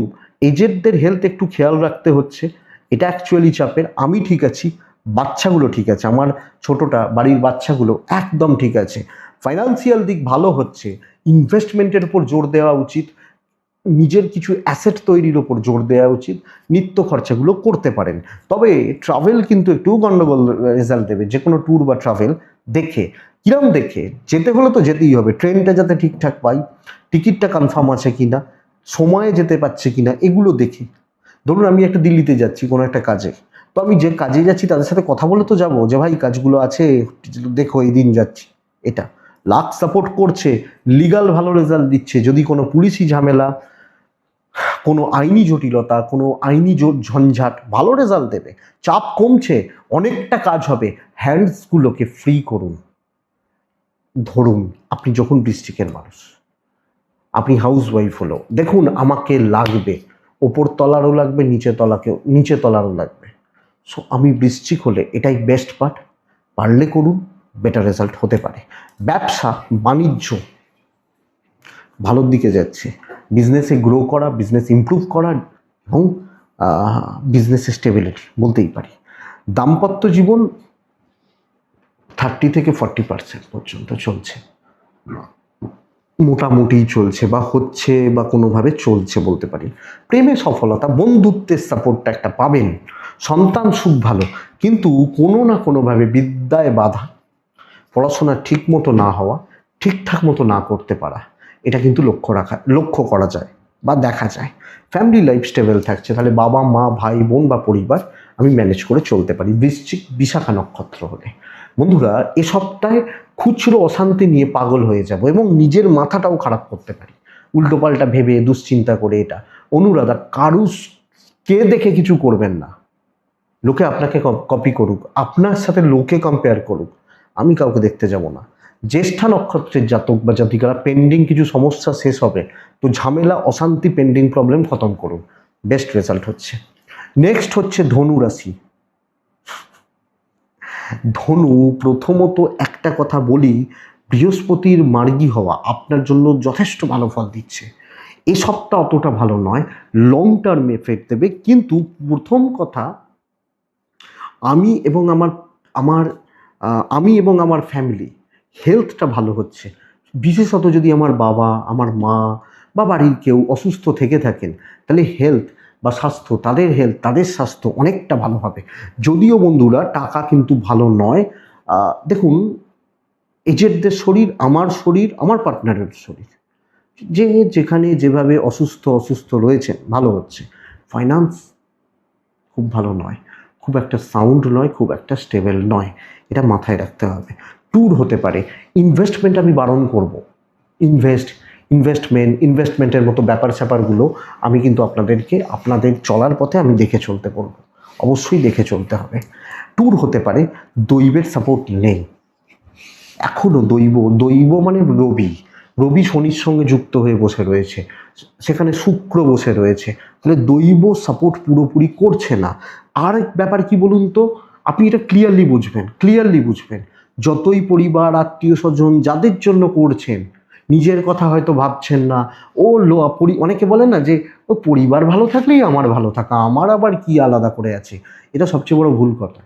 এজেডদের হেলথ একটু খেয়াল রাখতে হচ্ছে, এটা অ্যাকচুয়ালি চাপের। আমি ঠিক আছি, বাচ্চাগুলো ঠিক আছে, আমার ছোটটা বাড়ির বাচ্চাগুলো একদম ঠিক আছে। ফাইন্যান্সিয়াল দিক ভালো হচ্ছে, ইনভেস্টমেন্টের উপর জোর দেওয়া উচিত, নিজের কিছু অ্যাসেট তৈরির ওপর জোর দেওয়া উচিত, নিত্য খরচাগুলো করতে পারেন। তবে ট্রাভেল কিন্তু একটু গন্ডগোল রেজাল্ট দেবে, যে কোনো ট্যুর বা ট্রাভেল দেখে। কিরম দেখে? যেতে হলে তো যেতেই হবে, ট্রেনটা যাতে ঠিকঠাক পাই, টিকিটটা কনফার্ম আছে কিনা, সময়ে যেতে পারছে কিনা, এগুলো দেখি। ধরুন আমি একটা দিল্লিতে যাচ্ছি কোনো একটা কাজে, তো আমি যে কাজে যাচ্ছি তাদের সাথে কথা বলে তো যাবো যে ভাই কাজগুলো আছে দেখো, এই দিন যাচ্ছি। এটা লাক সাপোর্ট করছে, লিগাল ভালো রেজাল্ট দিচ্ছে। যদি কোনো পুলিশি ঝামেলা, কোনো আইনি জটিলতা, কোনো আইনি ঝঞ্ঝাট, ভালো রেজাল্ট দেবে। চাপ কমছে, অনেকটা কাজ হবে। হ্যান্ডসগুলোকে ফ্রি করুন। ধরুন আপনি যখন ডিস্ট্রিক্টের মানুষ, আপনি হাউস ওয়াইফ হলো, দেখুন আমাকে লাগবে, ওপর তলারও লাগবে, নিচে তলারও লাগবে। সো আমি বৃশ্চিক হলে এটাই বেস্ট পার্ট, পারলে করুন, বেটার রেজাল্ট হতে পারে। ব্যবসা বাণিজ্য ভালোর দিকে যাচ্ছে, বিজনেসে গ্রো করা, বিজনেস ইমপ্রুভ করা, এবং বিজনেসে স্টেবিলিটি বলতেই পারি। দাম্পত্য জীবন 30 থেকে 40% পর্যন্ত চলছে, মোটামুটি চলছে বা হচ্ছে বা কোনোভাবে চলছে বলতে পারি। প্রেমে সফলতা, বন্ধুত্বের সাপোর্টটা একটা পাবেন, সন্তান সুখ ভালো, কিন্তু কোনো না কোনোভাবে বিদ্যায় বাধা, পড়াশোনা ঠিক মতো না হওয়া, ঠিকঠাক মতো না করতে পারা, এটা কিন্তু লক্ষ্য করা যায় বা দেখা যায়। ফ্যামিলি লাইফ স্টেবল থাকছে, তাহলে বাবা মা ভাই বোন বা পরিবার আমি ম্যানেজ করে চলতে পারি বৃশ্চিক বিশাখা নক্ষত্র হলে। বন্ধুরা, এ সপ্তাহে খুচরো অশান্তি নিয়ে পাগল হয়ে যাব এবং নিজের মাথাটাও খারাপ করতে পারি উল্টোপাল্টা ভেবে দুশ্চিন্তা করে। এটা অনুরাধা, কে দেখে কিছু করবেন না। লোকে আপনাকে কপি করুক, আপনার সাথে লোকে কম্পেয়ার করুক, আমি কাউকে দেখতে যাব না। জ্যেষ্ঠা নক্ষত্রের জাতক বা জাতিকারা পেন্ডিং কিছু সমস্যা শেষ হবে, তো ঝামেলা অশান্তি পেন্ডিং প্রবলেম খতম করুন, বেস্ট রেজাল্ট হচ্ছে। নেক্সট হচ্ছে ধনু রাশি। ধনু, প্রথমত একটা কথা বলি, বৃহস্পতির মার্গী হওয়া আপনার জন্য যথেষ্ট ভালো ফল দিচ্ছে। এই সপ্তাহ অতটা ভালো নয়, লং টার্মে এফেক্ট দেবে, কিন্তু প্রথম কথা, আমি এবং আমার ফ্যামিলি হেলথটা ভালো হচ্ছে। বিশেষত যদি আমার বাবা, আমার মা বা বাড়ির কেউ অসুস্থ থেকে থাকেন, তাহলে হেলথ বা স্বাস্থ্য, তাদের স্বাস্থ্য অনেকটা ভালো হবে। যদিও বন্ধুরা টাকা কিন্তু ভালো নয়। দেখুন, এজেডদের শরীর, আমার পার্টনারের শরীর, যে যেখানে যেভাবে অসুস্থ রয়েছেন, ভালো হচ্ছে। ফাইন্যান্স খুব ভালো নয়, খুব একটা সাউন্ড নয়, খুব একটা স্টেবল নয়, এটা মাথায় রাখতে হবে। ট্যুর হতে পারে, ইনভেস্টমেন্ট আমি বারণ করব। ইনভেস্টমেন্টের মতো ব্যাপারগুলো আমি কিন্তু আপনাদের চলার পথে আমি দেখে চলতে বলবো, অবশ্যই দেখে চলতে হবে। ট্যুর হতে পারে, দৈবের সাপোর্ট নেই এখনো। দৈব মানে রবি শনির সঙ্গে যুক্ত হয়ে বসে রয়েছে, সেখানে শুক্র বসে রয়েছে, তাহলে দৈব সাপোর্ট পুরোপুরি করছে না। আর এক ব্যাপার কি বলুন তো, আপনি এটা ক্লিয়ারলি বুঝবেন, যতই পরিবার আত্মীয় স্বজন যাদের জন্য করছেন, নিজের কথা হয়তো ভাবছেন না। অনেকে বলেন না যে ও পরিবার ভালো থাকলেই আমার ভালো থাকা, আমার আবার কি আলাদা করে আছে। এটা সবচেয়ে বড় ভুল কথা।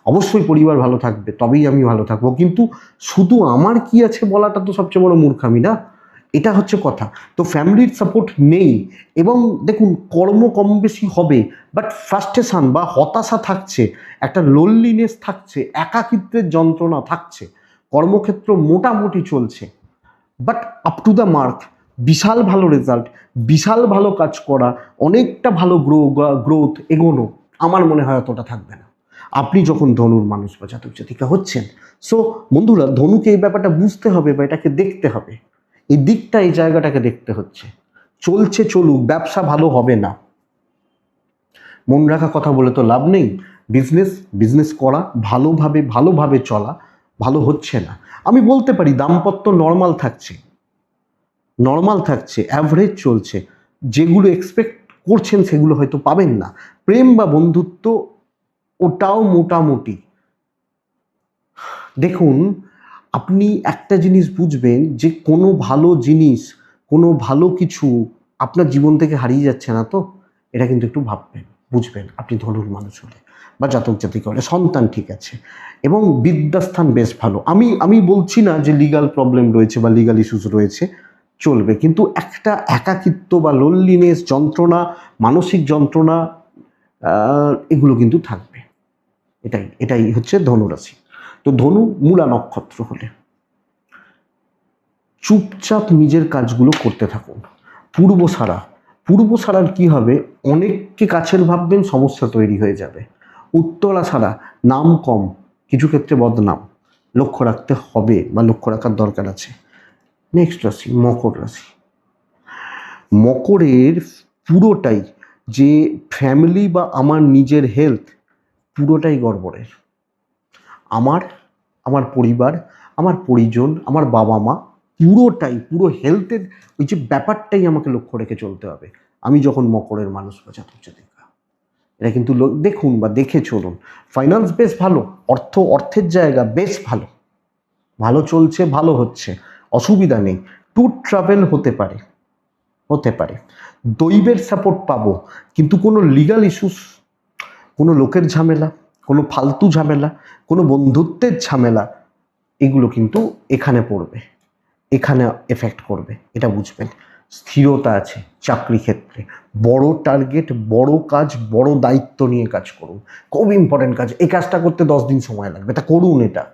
অবশ্যই পরিবার ভালো থাকবে, তবেই আমি ভালো থাকবো, কিন্তু শুধু আমার কি আছে বলাটা তো সবচেয়ে বড় মূর্খামি না। এটা হচ্ছে কথা। তো ফ্যামিলির সাপোর্ট নেই, এবং দেখুন কর্ম কম বেশি হবে, বাট ফ্রাস্ট্রেশন বা হতাশা থাকছে, একটা লোনলিনেস থাকছে, একাকিত্বের যন্ত্রণা থাকছে। কর্মক্ষেত্র মোটামুটি চলছে, but up to the mark, বিশাল ভালো রেজাল্ট, বিশাল ভালো কাজ করা, অনেকটা ভালো গ্রোথ এগোনো, আমার মনে হয় অতটা থাকবে না আপনি যখন ধনুর মানুষ বা জাতক জাতিকা হচ্ছেন। সো বন্ধুরা, ধনুকে এই ব্যাপারটা বুঝতে হবে বা এটাকে দেখতে হবে, এই জায়গাটাকে দেখতে হচ্ছে। চলুক, ব্যবসা ভালো হবে না, মন রাখা কথা বলে তো লাভ নেই। বিজনেস করা, ভালোভাবে চলা, ভালো হচ্ছে না। আমি বলতে পারি দাম্পত্য নর্মাল থাকছে, অ্যাভারেজ চলছে, যেগুলো এক্সপেক্ট করছেন সেগুলো হয়তো পাবেন না। প্রেম বা বন্ধুত্ব, ওটাও মোটামুটি। দেখুন, আপনি একটা জিনিস বুঝবেন যে কোনো ভালো কিছু আপনার জীবন থেকে হারিয়ে যাচ্ছে না, তো এটা কিন্তু একটু বুঝবেন আপনি ধনুর মানুষ হলে বা জাতক জাতিকা হলে। সন্তান ঠিক আছে, এবং বিদ্যাস্থান বেশ ভালো। আমি বলছি না যে লিগাল প্রবলেম রয়েছে বা লিগাল ইস্যুস রয়েছে, চলবে, কিন্তু একটা একাকিত্ব বা লোনলিনেস, যন্ত্রণা, মানসিক যন্ত্রণা, এগুলো কিন্তু থাকবে। এটাই হচ্ছে ধনুরাশি। তো ধনু মূলা নক্ষত্র হলে চুপচাপ নিজের কাজগুলো করতে থাকুন। পূর্ব সারার কি হবে, অনেককে কাছের ভাববেন, সমস্যা তৈরি হয়ে যাবে। উত্তরা সারা, নাম কম, কিছু ক্ষেত্রে বদনাম, লক্ষ্য রাখতে হবে বা লক্ষ্য রাখার দরকার আছে। নেক্সট রাশি মকর রাশি। মকরের পুরোটাই, যে ফ্যামিলি বা আমার নিজের হেলথ, পুরোটাই গড়বড়ের। আমার পরিবার, আমার পরিজন, আমার বাবা মা, পুরো হেলথের ওই যে ব্যাপারটাই আমাকে লক্ষ্য রেখে চলতে হবে আমি যখন মকরের মানুষ বা জাতক জাতিকা। এটা কিন্তু দেখুন বা দেখে চলুন। ফাইন্যান্স বেশ ভালো, অর্থের জায়গা বেশ ভালো চলছে, ভালো হচ্ছে, অসুবিধা নেই। ট্যুর ট্রাভেল হতে পারে। দৈবের সাপোর্ট পাবো, কিন্তু কোনো লিগাল ইস্যুস, কোনো লোকের ঝামেলা, কোনো ফালতু ঝামেলা, কোনো বন্ধুত্বের ঝামেলা, এগুলো কিন্তু এখানে পড়বে, এখানে এফেক্ট করবে, এটা বুঝবেন। স্থিরতা আছে চাকরি ক্ষেত্রে, বড় টার্গেট, বড় কাজ, বড় দায়িত্ব নিয়ে কাজ করুন। খুব ইম্পর্টেন্ট কাজ, এই কাজটা করতে 10 দিন সময় লাগবে, তা করুন, এটা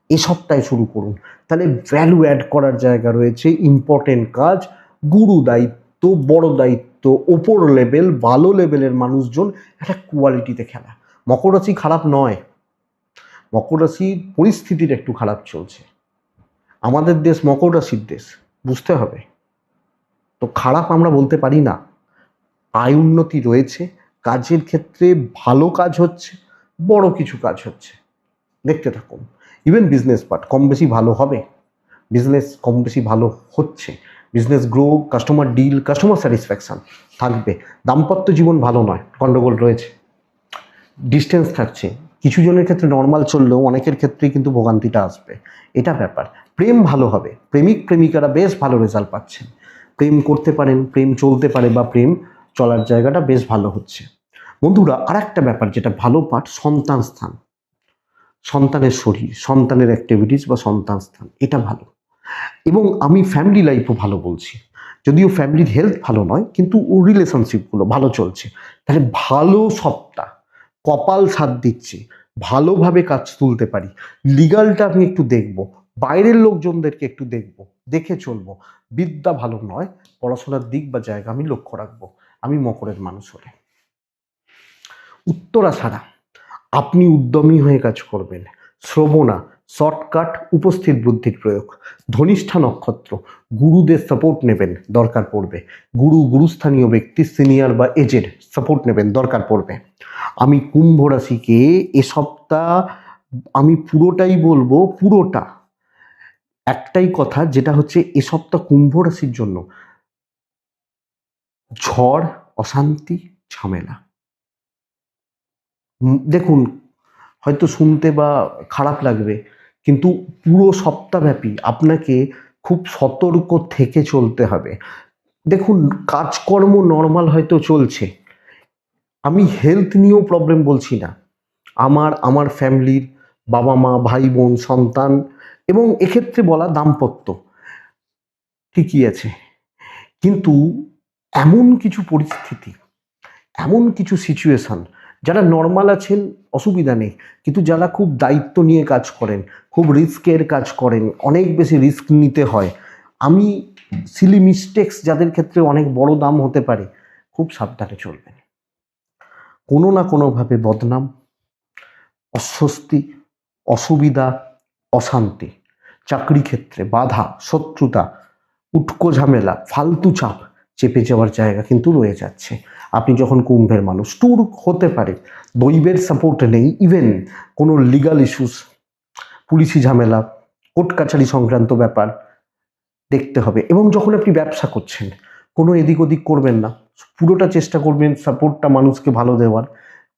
এই সপ্তাহে শুরু করুন। তাহলে ভ্যালু অ্যাড করার জায়গা রয়েছে, ইম্পর্টেন্ট কাজ, গুরু দায়িত্ব, বড় দায়িত্ব, ওপর লেভেল, ভালো লেভেলের মানুষজন, একটা কোয়ালিটিতে খেলা। মকর রাশি খারাপ নয়, মকর রাশির পরিস্থিতির একটু খারাপ চলছে। আমাদের দেশ মকর রাশির দেশ, বুঝতে হবে। তো খারাপ আমরা বলতে পারি না, আয় উন্নতি রয়েছে, কাজের ক্ষেত্রে ভালো কাজ হচ্ছে, বড় কিছু কাজ হচ্ছে, দেখতে থাকুন। ইভেন বিজনেস পার্ট কম বেশি ভালো হবে, বিজনেস কম বেশি ভালো হচ্ছে, business grow, customer deal, customer satisfaction থাকবে। দাম্পত্য জীবন ভালো নয়, গণ্ডগোল রয়েছে, ডিস্টেন্স থাকছে, কিছু জনের ক্ষেত্রে নর্মাল চললেও অনেকের ক্ষেত্রেই কিন্তু ভোগান্তিটা আসবে, এটা ব্যাপার। প্রেম ভালো হবে, প্রেমিক প্রেমিকারা বেশ ভালো রেজাল্ট পাচ্ছেন, প্রেম করতে পারেন, প্রেম চলতে পারে বা প্রেম চলার জায়গাটা বেশ ভালো হচ্ছে। বন্ধুরা, আর একটা ব্যাপার যেটা ভালো পাঠ, সন্তান স্থান, সন্তানের শরীর, সন্তানের অ্যাক্টিভিটিস বা সন্তান স্থান, এটা ভালো। এবং আমি ফ্যামিলি লাইফও ভালো বলছি, যদিও ফ্যামিলির হেলথ ভালো নয়, কিন্তু রিলেশনশিপগুলো ভালো চলছে। তাহলে ভালো সপ্তাহ, কপাল সাথ দিচ্ছে, ভালোভাবে কাজ তুলতে পারি। লিগালটা আমি একটু দেখব, বাইরের লোকজনদেরকে একটু দেখব, দেখে চলবো। বিদ্যা ভালো নয়, পড়াশোনার দিক বা জায়গা আমি লক্ষ্য রাখবো, আমি মকরের মানুষ হলে। উত্তরা ছাড়া আপনি উদ্যমী হয়ে কাজ করবেন। শ্রবণা শর্টকাট, উপস্থিত বুদ্ধির প্রয়োগ। ধনিষ্ঠা নক্ষত্র, গুরুদের সাপোর্ট নেবেন, দরকার পড়বে। গুরুস্থানীয় ব্যক্তি, সিনিয়র বা এজেড সাপোর্ট নেবেন, দরকার পড়বে। আমি কুম্ভ রাশিকে এ সপ্তাহ আমি পুরোটাই বলবো, পুরোটা একটাই কথা, যেটা হচ্ছে এ সপ্তাহ কুম্ভ রাশির জন্য ঝড়, অশান্তি, ঝামেলা। দেখুন, হয়তো শুনতে বা খারাপ লাগবে, কিন্তু পুরো সপ্তাহব্যাপী আপনাকে খুব সতর্ক থেকে চলতে হবে। দেখুন, কাজকর্ম নর্মাল হয়তো চলছে, আমি হেলথ নিয়েও প্রবলেম বলছি না, আমার ফ্যামিলির বাবা মা, ভাই বোন, সন্তান, এবং এক্ষেত্রে বলা দাম্পত্য ঠিকই আছে, কিন্তু এমন কিছু পরিস্থিতি, এমন কিছু সিচুয়েশন, যারা নর্মাল আছেন অসুবিধা নেই, কিন্তু যারা খুব দায়িত্ব নিয়ে কাজ করেন, খুব রিস্কের কাজ করেন, অনেক বেশি রিস্ক নিতে হয়, আমি সিলি মিস্টেক্স যাদের ক্ষেত্রে অনেক বড় দাম হতে পারে, খুব সাবধানে চলবেন। কোনো না কোনোভাবে বদনাম, অস্বস্তি, অসুবিধা, অশান্তি, চাকরি ক্ষেত্রে বাধা, শত্রুতা, উটকো ঝামেলা, ফালতু চাপ, চেপে যাওয়ার জায়গা কিন্তু রয়ে যাচ্ছে। আপনি যখন কুম্ভের মানুষ, ট্যুর হতে পারে, দৈবের সাপোর্ট নেই, ইভেন কোনো লিগাল ইস্যুস, পুলিশি ঝামেলা, কোর্ট কাছারি সংক্রান্ত ব্যাপার দেখতে হবে। এবং যখন আপনি ব্যবসা করছেন, কোনো এদিক ওদিক করবেন না, পুরোটা চেষ্টা করবেন সাপোর্টটা মানুষকে ভালো দেওয়ার,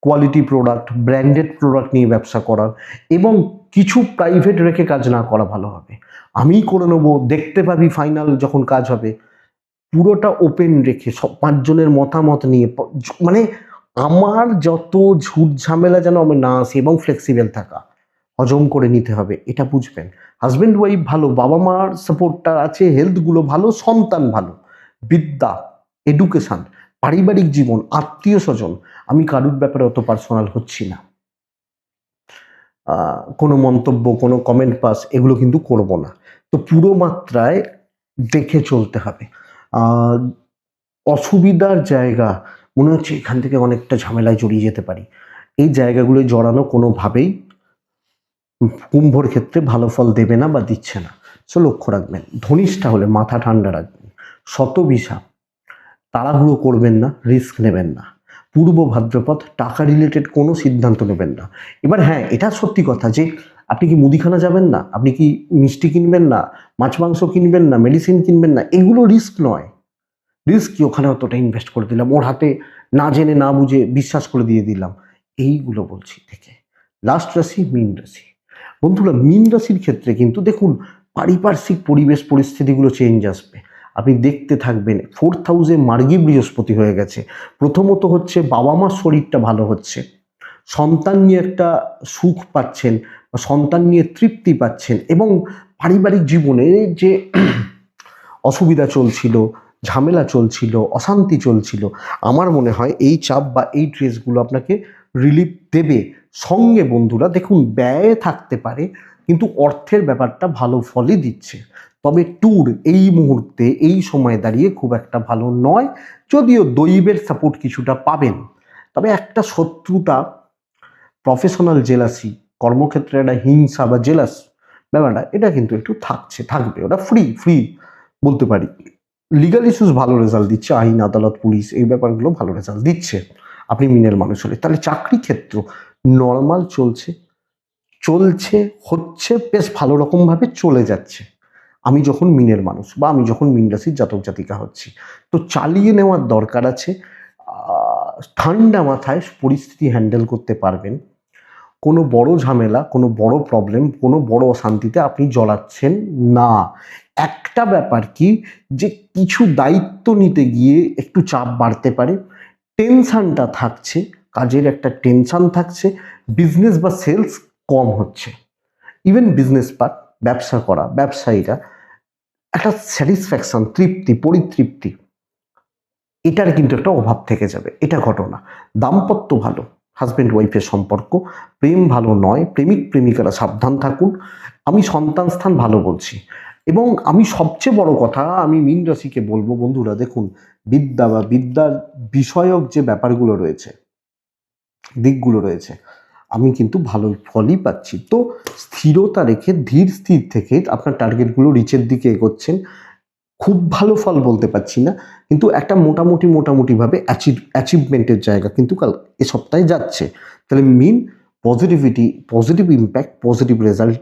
কোয়ালিটি প্রোডাক্ট, ব্র্যান্ডেড প্রোডাক্ট নিয়ে ব্যবসা করার, এবং কিছু প্রাইভেট রেখে কাজ না করা ভালো হবে। আমি করে নেবো, দেখতে পাবি ফাইনাল যখন কাজ হবে, পুরোটা ওপেন রেখে সব 5 জনের মতামত নিয়ে, মানে আমার যত ঝুট ঝামেলা যেন আমি না আসি, এবং ফ্লেক্সিবল থাকা, হজম করে নিতে হবে, এটা বুঝবেন। হাজব্যান্ড ওয়াইফ ভালো, বাবা মার সাপোর্টটা আছে, হেলথগুলো ভালো, সন্তান ভালো, বিদ্যা, এডুকেশান, পারিবারিক জীবন, আত্মীয় স্বজন, আমি কারুর ব্যাপারে অত পার্সোনাল হচ্ছি না, কোনো মন্তব্য, কোনো কমেন্ট পাস এগুলো কিন্তু করব না। তো পুরো মাত্রায় দেখে চলতে হবে। অসুবিধার জায়গা মনে হচ্ছে এখান থেকে অনেকটা ঝামেলায় জড়িয়ে যেতে পারি, এই জায়গাগুলোয় জড়ানো কোনোভাবেই কুম্ভর ক্ষেত্রে ভালো ফল দেবে না বা দিচ্ছে না, সো লক্ষ্য রাখবেন। ধনিষ্ঠা হলে মাথা ঠান্ডা রাখবেন, শতবিশা তাড়াহুড়ো করবেন না, রিস্ক নেবেন না। পূর্ব ভাদ্রপদ টাকা রিলেটেড কোনো সিদ্ধান্ত নেবেন না। এবার হ্যাঁ, এটা সত্যি কথা যে আপনি কি মুদিখানা যাবেন না, আপনি কি মিষ্টি কিনবেন না, মাছ মাংস কিনবেন না, মেডিসিন কিনবেন না, এগুলো রিস্ক নয়। রিস্ক কি, ওখানে অতটা ইনভেস্ট করে দিলাম, ওর হাতে না জেনে না বুঝে বিশ্বাস করে দিয়ে দিলাম, এইগুলো বলছি থেকে। লাস্ট রাশি মীন রাশি। বন্ধুরা, মীন রাশির ক্ষেত্রে কিন্তু দেখুন, পারিপার্শ্বিক পরিবেশ পরিস্থিতিগুলো চেঞ্জ আসবে, আপনি দেখতে থাকবেন। 4th হাউসে মার্গী বৃহস্পতি হয়ে গেছে। প্রথমত হচ্ছে বাবা মার শরীরটা ভালো হচ্ছে, সন্তান নিয়ে একটা সুখ পাচ্ছেন বা সন্তান নিয়ে তৃপ্তি পাচ্ছেন, এবং পারিবারিক জীবনে যে অসুবিধা চলছিল, ঝামেলা চলছিল, অশান্তি চলছিল, আমার মনে হয় এই চাপ বা এই স্ট্রেসগুলো আপনাকে রিলিফ দেবে। সঙ্গে বন্ধুরা দেখুন, ব্যয় থাকতে পারে কিন্তু অর্থের ব্যাপারটা ভালো ফলই দিচ্ছে। তবে ট্যুর এই মুহূর্তে এই সময় দাঁড়িয়ে খুব একটা ভালো নয়, যদিও দৈবের সাপোর্ট কিছুটা পাবেন। তবে একটা শত্রুতা, প্রফেশনাল জেলাসি, কর্মক্ষেত্রে একটা হিংসা বা জেলাস ব্যাপারটা, এটা কিন্তু একটু থাকবে। ওটা ফ্রি বলতে পারি। লিগাল ইস্যুস ভালো রেজাল্ট দিচ্ছে, আইন আদালত পুলিশ এই ব্যাপারগুলো ভালো রেজাল্ট দিচ্ছে আপনি মিনের মানুষ হলে। তাহলে চাকরি ক্ষেত্র নর্মাল হচ্ছে বেশ ভালো রকমভাবে চলে যাচ্ছে আমি যখন মিনের মানুষ বা আমি যখন মিন রাশির জাতক জাতিকা হচ্ছি। তো চালিয়ে নেওয়ার দরকার আছে। ঠান্ডা মাথায় পরিস্থিতি হ্যান্ডেল করতে পারবেন। কোনো বড় ঝামেলা, কোনো বড় প্রবলেম, কোনো বড় অশান্তিতে আপনি জড়াচ্ছেন না। একটা ব্যাপার কি, যে কিছু দায়িত্ব নিতে গিয়ে একটু চাপ বাড়তে পারে, টেনশনটা থাকছে, কাজের একটা টেনশন থাকছে, বিজনেস বা সেলস কম হচ্ছে। ইভেন বিজনেস পার্ট, ব্যবসা করা ব্যবসায়ীরা একটা স্যাটিসফ্যাকশন, তৃপ্তি, পরিতৃপ্তি, এটার কিন্তু একটা অভাব থেকে যাবে, এটা ঘটনা। দাম্পত্য ভালো, হাজব্যান্ড ওয়াইফের সম্পর্ক, প্রেম ভালো নয়, প্রেমিক প্রেমিকারা সাবধান থাকুন। আমি সন্তান স্থান ভালো বলছি। এবং আমি সবচেয়ে বড় কথা আমি মীন রাশিকে বলবো, বন্ধুরা দেখুন, বিদ্যা বা বিদ্যার বিষয়ক যে ব্যাপারগুলো রয়েছে, দিকগুলো রয়েছে, আমি কিন্তু ভালো ফলই পাচ্ছি। তো স্থিরতা রেখে ধীর স্থির থেকে আপনার টার্গেটগুলো রিচের দিকে এগোচ্ছেন। খুব ভালো ফল বলতে পারছি না, কিন্তু একটা মোটামুটিভাবে অ্যাচিভমেন্টের জায়গা কিন্তু কাল এ সপ্তাহে যাচ্ছে। তাহলে mean positivity, positive impact, positive result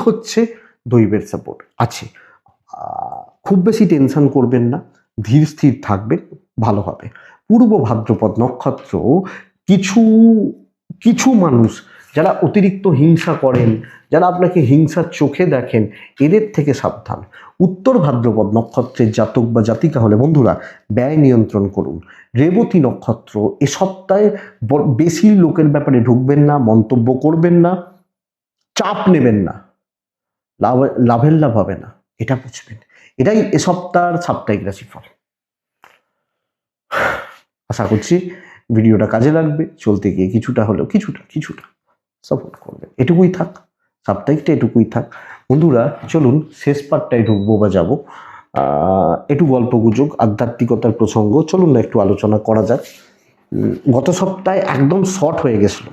হচ্ছে দৈবের সাপোর্ট আছে। খুব বেশি টেনশন করবেন না, ধীর স্থির থাকবেন, ভালো হবে। পূর্ব ভাদ্রপদ নক্ষত্র, কিছু কিছু মানুষ যারা অতিরিক্ত হিংসা করেন, যারা আপনাকে হিংসার চোখে দেখেন, এদের থেকে সাবধান। উত্তর ভাদ্রপদ নক্ষত্রের জাতক বা জাতিকা হলে বন্ধুরা ব্যয় নিয়ন্ত্রণ করুন। রেবতী নক্ষত্র, এ সপ্তাহে বেশি লোকের ব্যাপারে ঢুকবেন না, মন্তব্য করবেন না, চাপ নেবেন না, লাভের লাভ হবে না, এটা বুঝবেন। এটাই এ সপ্তাহের সাপ্তাহিক রাশিফল। আশা করছি ভিডিওটা কাজে লাগবে, চলতে গিয়ে কিছুটা সাপোর্ট করবে। এটুকুই থাক, সাপ্তাহিকটা এটুকুই থাক। বন্ধুরা চলুন শেষ পার্টটায় ঢুকবো বা যাবো। একটু গল্প গুজব, আধ্যাত্মিকতার প্রসঙ্গ, চলুন না একটু আলোচনা করা যাক। গত সপ্তাহে একদম শর্ট হয়ে গেছিল,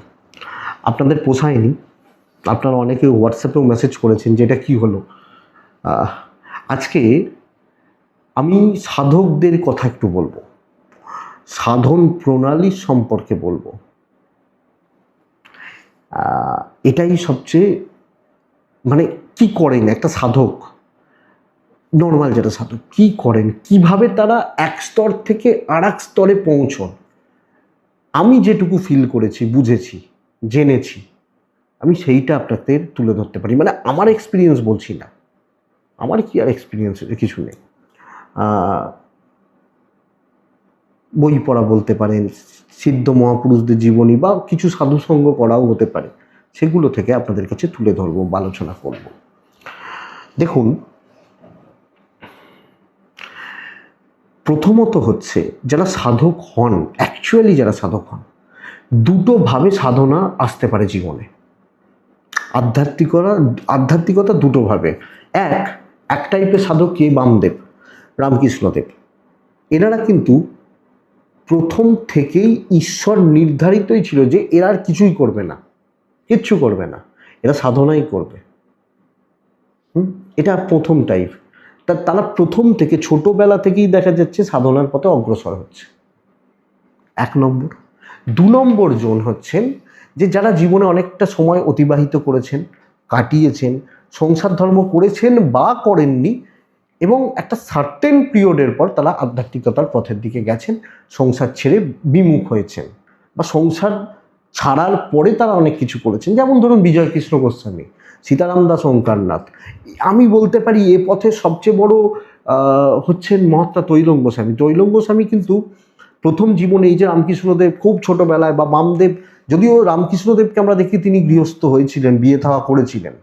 আপনাদের পোষায়নি। আপনারা অনেকে হোয়াটসঅ্যাপেও মেসেজ করেছেন যে এটা কী হলো। আজকে আমি সাধকদের কথা একটু বলবো, সাধন প্রণালী সম্পর্কে বলবো। এটাই সবচেয়ে মানে কি করেন একটা সাধক, নর্মাল যেটা সাধক কি করেন, কিভাবে তারা এক স্তর থেকে আর এক স্তরে পৌঁছন, আমি যেটুকু ফিল করেছি, বুঝেছি, জেনেছি, আমি সেইটা আপনাদের তুলে ধরতে পারি। মানে আমার এক্সপিরিয়েন্স বলছি না, আমার কি আর এক্সপিরিয়েন্স কিছু নেই। বই পড়া বলতে পারেন, সিদ্ধ মহাপুরুষদের জীবনী বা কিছু সাধুসঙ্গ করাও হতে পারে, সেগুলো থেকে আপনাদের কাছে তুলে ধরবো বা আলোচনা করব। দেখুন, প্রথমত হচ্ছে যারা সাধক হন, অ্যাকচুয়ালি যারা সাধক হন, দুটোভাবে সাধনা আসতে পারে জীবনে। আধ্যাত্মিকতা দুটোভাবে। এক টাইপের সাধক কে, বামদেব, রামকৃষ্ণদেব, এনারা কিন্তু প্রথম থেকেই ঈশ্বর নির্ধারিতই ছিল যে এরা আর কিচ্ছু করবে না, এরা সাধনাই করবে। এটা প্রথম টাইপ। তারা প্রথম থেকে ছোটবেলা থেকেই দেখা যাচ্ছে সাধনার পথে অগ্রসর হচ্ছে, 1 নম্বর। 2 নম্বর জন হচ্ছেন যে যারা জীবনে অনেকটা সময় অতিবাহিত করেছেন, কাটিয়েছেন, সংসার ধর্ম করেছেন বা করেননি, এবং একটা সার্টেন পিরিয়ডের পর তারা আধ্যাত্মিকতার পথের দিকে গেছেন, সংসার ছেড়ে বিমুখ হয়েছেন, বা সংসার ছাড়ার পরে তারা অনেক কিছু করেছেন। যেমন ধরুন বিজয় কৃষ্ণ গোস্বামী, সীতারাম দাস ওঙ্কারনাথ। আমি বলতে পারি এ পথে সবচেয়ে বড় হচ্ছেন মহাত্মা তৈলঙ্গ গোস্বামী। তৈলঙ্গ গোস্বামী কিন্তু প্রথম জীবনে, এই যে রামকৃষ্ণদেব খুব ছোটবেলায়, বা বামদেব, যদিও রামকৃষ্ণদেবকে আমরা দেখি তিনি গৃহস্থ হয়েছিলেন, বিয়ে থাওয়া করেছিলেন,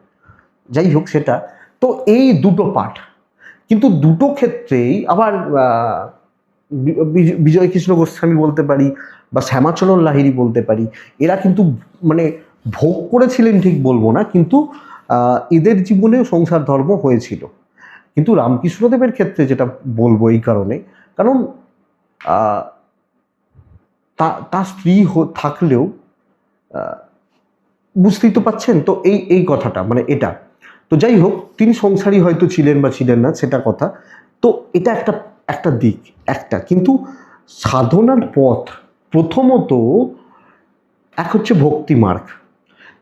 যাই হোক সেটা। তো এই দুটো পাঠ, কিন্তু দুটো ক্ষেত্রেই আবার বিজয় কৃষ্ণ গোস্বামী বলতে পারি বা শ্যামাচরণ লাহিড়ী বলতে পারি, এরা কিন্তু মানে ভোগ করেছিলেন ঠিক বলবো না, কিন্তু এদের জীবনে সংসার ধর্ম হয়েছিল। কিন্তু রামকৃষ্ণদেবের ক্ষেত্রে যেটা বলবো এই কারণে, কারণ তার স্ত্রী থাকলেও বুঝতেই তো পাচ্ছেন তো এই কথাটা, মানে এটা তো যাই হোক, তিনি সংসারী হয়তো ছিলেন বা ছিলেন না সেটা কথা। তো এটা একটা দিক একটা, কিন্তু সাধনার পথ প্রথমত এক হচ্ছে ভক্তি মার্গ,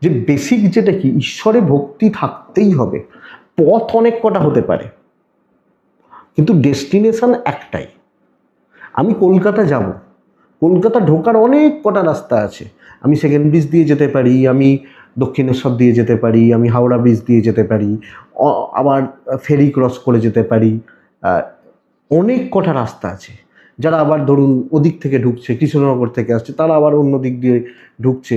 যে বেসিক যেটা কি ঈশ্বরে ভক্তি থাকতেই হবে। পথ অনেক কটা হতে পারে কিন্তু ডেস্টিনেশন একটাই। আমি কলকাতা যাব, কলকাতা ঢোকার অনেক কটা রাস্তা আছে। আমি সেকেন্ড ব্রিজ দিয়ে যেতে পারি, আমি দক্ষিণেশ্বর দিয়ে যেতে পারি, আমি হাওড়া ব্রিজ দিয়ে যেতে পারি, আবার ফেরি ক্রস করে যেতে পারি। অনেক কটা রাস্তা আছে। যারা আবার ধরুন ওদিক থেকে ঢুকছে, কৃষ্ণনগর থেকে আসছে, তারা আবার অন্য দিক দিয়ে ঢুকছে,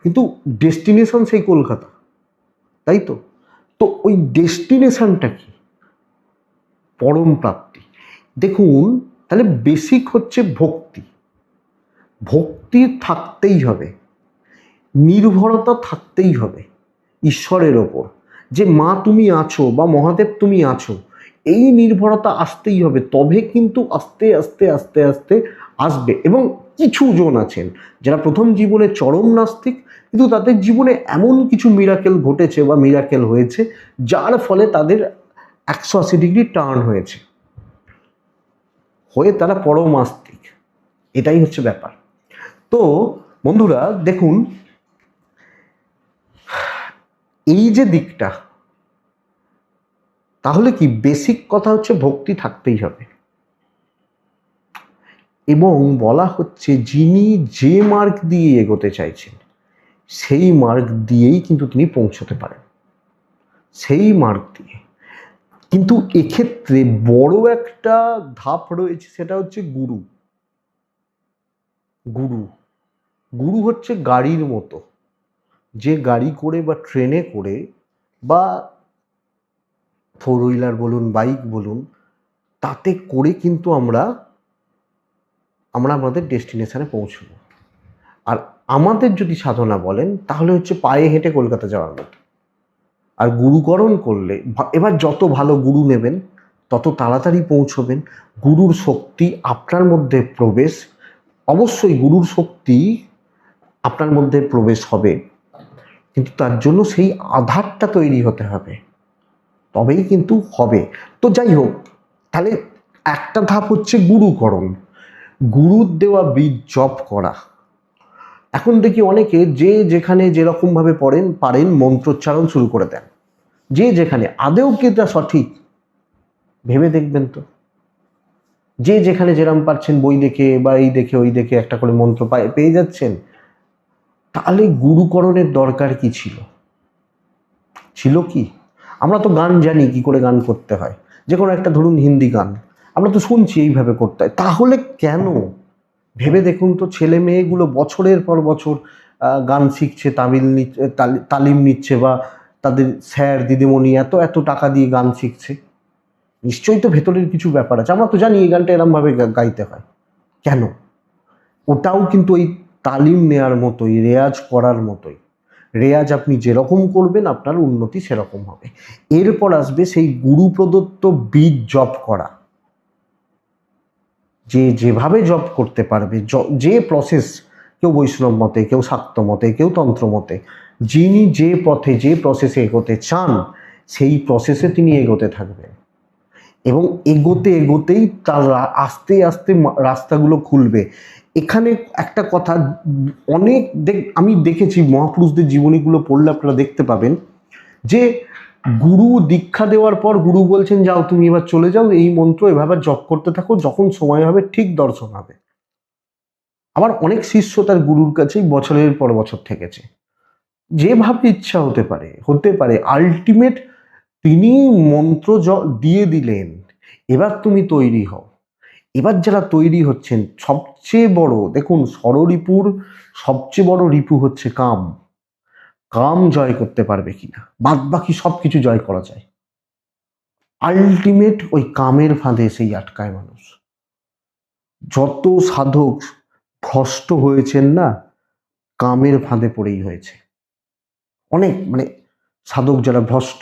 কিন্তু ডেস্টিনেশন সেই কলকাতা, তাই তো? তো ওই ডেস্টিনেশনটা কি? পরম প্রাপ্তি। দেখুন, তাহলে বেসিক হচ্ছে ভক্তি। ভক্তি থাকতেই হবে, নির্ভরতা থাকতেই হবে ঈশ্বরের ওপর, যে মা তুমি আছো বা মহাদেব তুমি আছো, এই নির্ভরতা আসতেই হবে। তবে কিন্তু আস্তে আস্তে আস্তে আস্তে আসবে। এবং কিছু জন আছেন যারা প্রথম জীবনে চরম নাস্তিক, কিন্তু তাদের জীবনে এমন কিছু মিরাকেল ঘটেছে বা মিরাকেল হয়েছে যার ফলে তাদের 180 ডিগ্রি টার্ন হয়েছে, হয়ে তারা পরম আস্তিক। এটাই হচ্ছে ব্যাপার। তো বন্ধুরা দেখুন, এই যে দিকটা, তাহলে কি বেসিক কথা হচ্ছে ভক্তি থাকতেই হবে। এবং বলা হচ্ছে যিনি যে মার্গ দিয়ে এগোতে চাইছেন সেই মার্গ দিয়েই কিন্তু তিনি পৌঁছতে পারেন, সেই মার্গ দিয়ে। কিন্তু এক্ষেত্রে বড় একটা ধাপ রয়েছে, সেটা হচ্ছে গুরু। গুরু গুরু হচ্ছে গাড়ির মতো, যে গাড়ি করে বা ট্রেনে করে বা ফোর হুইলার বলুন, বাইক বলুন, তাতে করে কিন্তু আমরা আমাদের ডেস্টিনেশনে পৌঁছব। আর আমাদের যদি সাধনা বলেন তাহলে হচ্ছে পায়ে হেঁটে কলকাতা যাওয়ার মতো। আর গুরুকরণ করলে এবার যত ভালো গুরু নেবেন তত তাড়াতাড়ি পৌঁছবেন। গুরুর শক্তি আপনার মধ্যে প্রবেশ, অবশ্যই গুরুর শক্তি আপনার মধ্যে প্রবেশ হবে, কিন্তু তার জন্য সেই আধারটা তৈরি হতে হবে, তবেই কিন্তু হবে। তো যাই হোক, তাহলে একটা ধাপ হচ্ছে গুরুকরণ, গুরুর দেওয়া বীজ জপ করা। এখন দেখি অনেকে যে যেখানে যেরকমভাবে পারেন মন্ত্রোচ্চারণ শুরু করে দেন, যে যেখানে। আদেও কি তা সঠিক? ভেবে দেখবেন তো। যে যেখানে যেরকম পারছেন বই দেখে বা এই দেখে ওই দেখে একটা করে মন্ত্র পেয়ে যাচ্ছেন, তাহলে গুরুকরণের দরকার কি ছিল? ছিল কি? আমরা তো গান জানি কি করে গান করতে হয়, যে কোনো একটা ধরুন হিন্দি গান আমরা তো শুনছি এইভাবে করতে হয়, তাহলে কেন? ভেবে দেখুন তো, ছেলে মেয়েগুলো বছরের পর বছর গান শিখছে, তালিম নিচ্ছে, বা তাদের স্যার দিদিমণি এত এত টাকা দিয়ে গান শিখছে, নিশ্চয়ই তো ভেতরের কিছু ব্যাপার আছে। আমরা তো জানি এই গানটা এরমভাবে গাইতে হয়, কেন? ওটাও কিন্তু ওই তালিম নেওয়ার মতোই, রেয়াজ করার মতোই। রেয়াজ আপনি যেরকম করবেন আপনার উন্নতি সেরকম হবে। এরপর আসবে সেই গুরু প্রদত্ত বীজ জপ করা, যে যেভাবে জপ করতে পারবে, যে প্রসেস, কেউ বৈষ্ণব মতে, কেউ শাক্ত মতে, কেউ তন্ত্র মতে, যিনি যে পথে যে প্রসেসে এগোতে চান সেই প্রসেসে তিনি এগোতে থাকবেন। এবং এগোতে এগোতেই তার আস্তে আস্তে রাস্তাগুলো খুলবে। এখানে একটা কথা, আমি দেখেছি মহাপুরুষদের জীবনীগুলো পড়লে আপনারা দেখতে পাবেন যে গুরু দীক্ষা দেওয়ার পর গুরু বলছেন যাও তুমি এবার চলে যাও, এই মন্ত্র এভাবে জপ করতে থাকো, যখন সময় হবে ঠিক দর্শন হবে। আবার অনেক শিষ্য তার গুরুর কাছেই বছরের পর বছর থেকেছে। যেভাবে ইচ্ছা হতে পারে আলটিমেট তিনি মন্ত্র দিয়ে দিলেন, এবার তুমি তৈরি হও। এবার যারা তৈরি হচ্ছেন, সবচেয়ে বড় দেখুন, ষড়রিপুর সবচেয়ে বড় রিপু হচ্ছে কাম। কাম জয় করতে পারবে কিনা, বাদ বাকি সবকিছু জয় করা যায়। আলটিমেট ওই কামের ফাঁদে এসেই আটকায় মানুষ। যত সাধক ভ্রষ্ট হয়েছেন না, কামের ফাঁদে পড়েই হয়েছে। অনেক মানে সাধক যারা ভ্রষ্ট,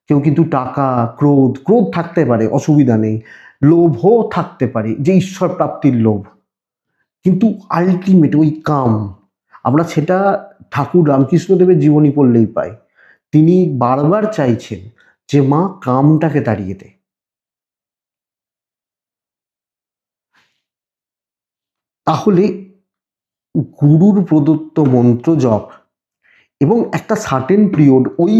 কেউ কিন্তু টাকা, ক্রোধ থাকতে পারে, অসুবিধা নেই, লোভও থাকতে পারে, যে ঈশ্বর প্রাপ্তির লোভ, কিন্তু আলটিমেট ওই কাম, আমরা সেটা ঠাকুর রামকৃষ্ণদেবের জীবনী পড়লেই পাই। তিনি বারবার চাইছেন যে মা কামটাকে তাড়িয়ে দে। তাহলে গুরুর প্রদত্ত মন্ত্র জপ এবং একটা সার্টেন পিরিয়ড, ওই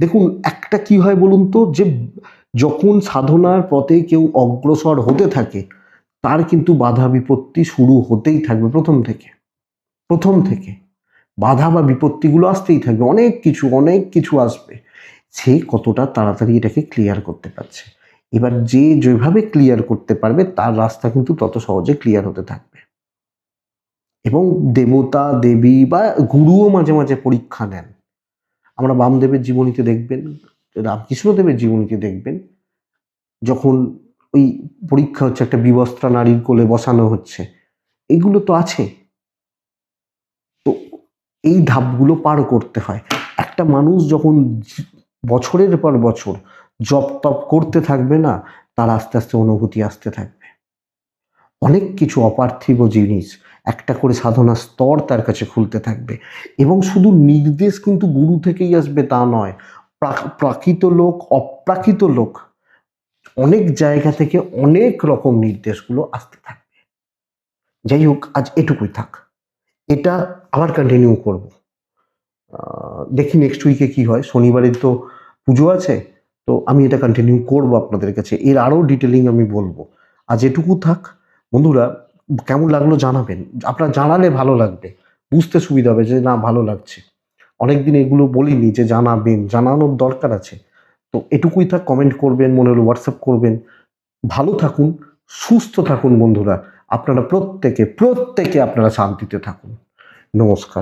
দেখুন একটা কি হয় বলুন তো, যে যখন সাধনার পথে কেউ অগ্রসর হতে থাকে তার কিন্তু বাধা বিপত্তি শুরু হতেই থাকবে। প্রথম থেকে বাধা বা বিপত্তিগুলো আসতেই থাকবে, অনেক কিছু আসবে। সে কতটা তাড়াতাড়ি এটাকে ক্লিয়ার করতে পারছে। এবার যে যেভাবে ক্লিয়ার করতে পারবে তার রাস্তা কিন্তু তত সহজে ক্লিয়ার হতে থাকবে। এবং দেবতা দেবী বা গুরুও মাঝে মাঝে পরীক্ষা নেন। আমরা বামদেবের জীবনীতে দেখবেন, রামকৃষ্ণদেবের জীবনীতে দেখবেন, যখন ওই পরীক্ষা হচ্ছে, একটা বিবস্ত্রা নারীর কোলে বসানো হচ্ছে, এগুলো তো আছে। তো এই ধাপগুলো পার করতে হয়। একটা মানুষ যখন বছরের পর বছর জপ তপ করতে থাকবে না, তার আস্তে আস্তে অনুভূতি আসতে থাকবে। অনেক কিছু অপার্থিব জিনিস, একটা করে সাধনার স্তর তার কাছে খুলতে থাকবে। এবং শুধু নির্দেশ কিন্তু গুরু থেকেই আসবে তা নয়, প্রাকৃত লোক, অপ্রাকৃত লোক, অনেক জায়গা থেকে অনেক রকম নির্দেশগুলো আসতে থাকবে। যাই হোক, আজ এটুকুই থাক, এটা আবার কন্টিনিউ করব। দেখি নেক্সট উইকে কি হয়। শনিবারের তো পুজো আছে, তো আমি এটা কন্টিনিউ করব আপনাদের কাছে, এর আরও ডিটেলিং আমি বলবো। আজ এটুকু থাক বন্ধুরা। কেমন লাগলো জানাবেন, আপনারা জানালে ভালো লাগবে, বুঝতে সুবিধা হবে যে না ভালো লাগছে। অনেকদিন এগুলো বলিনি যে জানাবেন, জানানোর দরকার আছে। তো এটুকুই থাক, কমেন্ট করবেন, মনে হলে হোয়াটসঅ্যাপ করবেন। ভালো থাকুন, সুস্থ থাকুন বন্ধুরা। আপনারা প্রত্যেকে আপনারা শান্তিতে থাকুন। নমস্কার।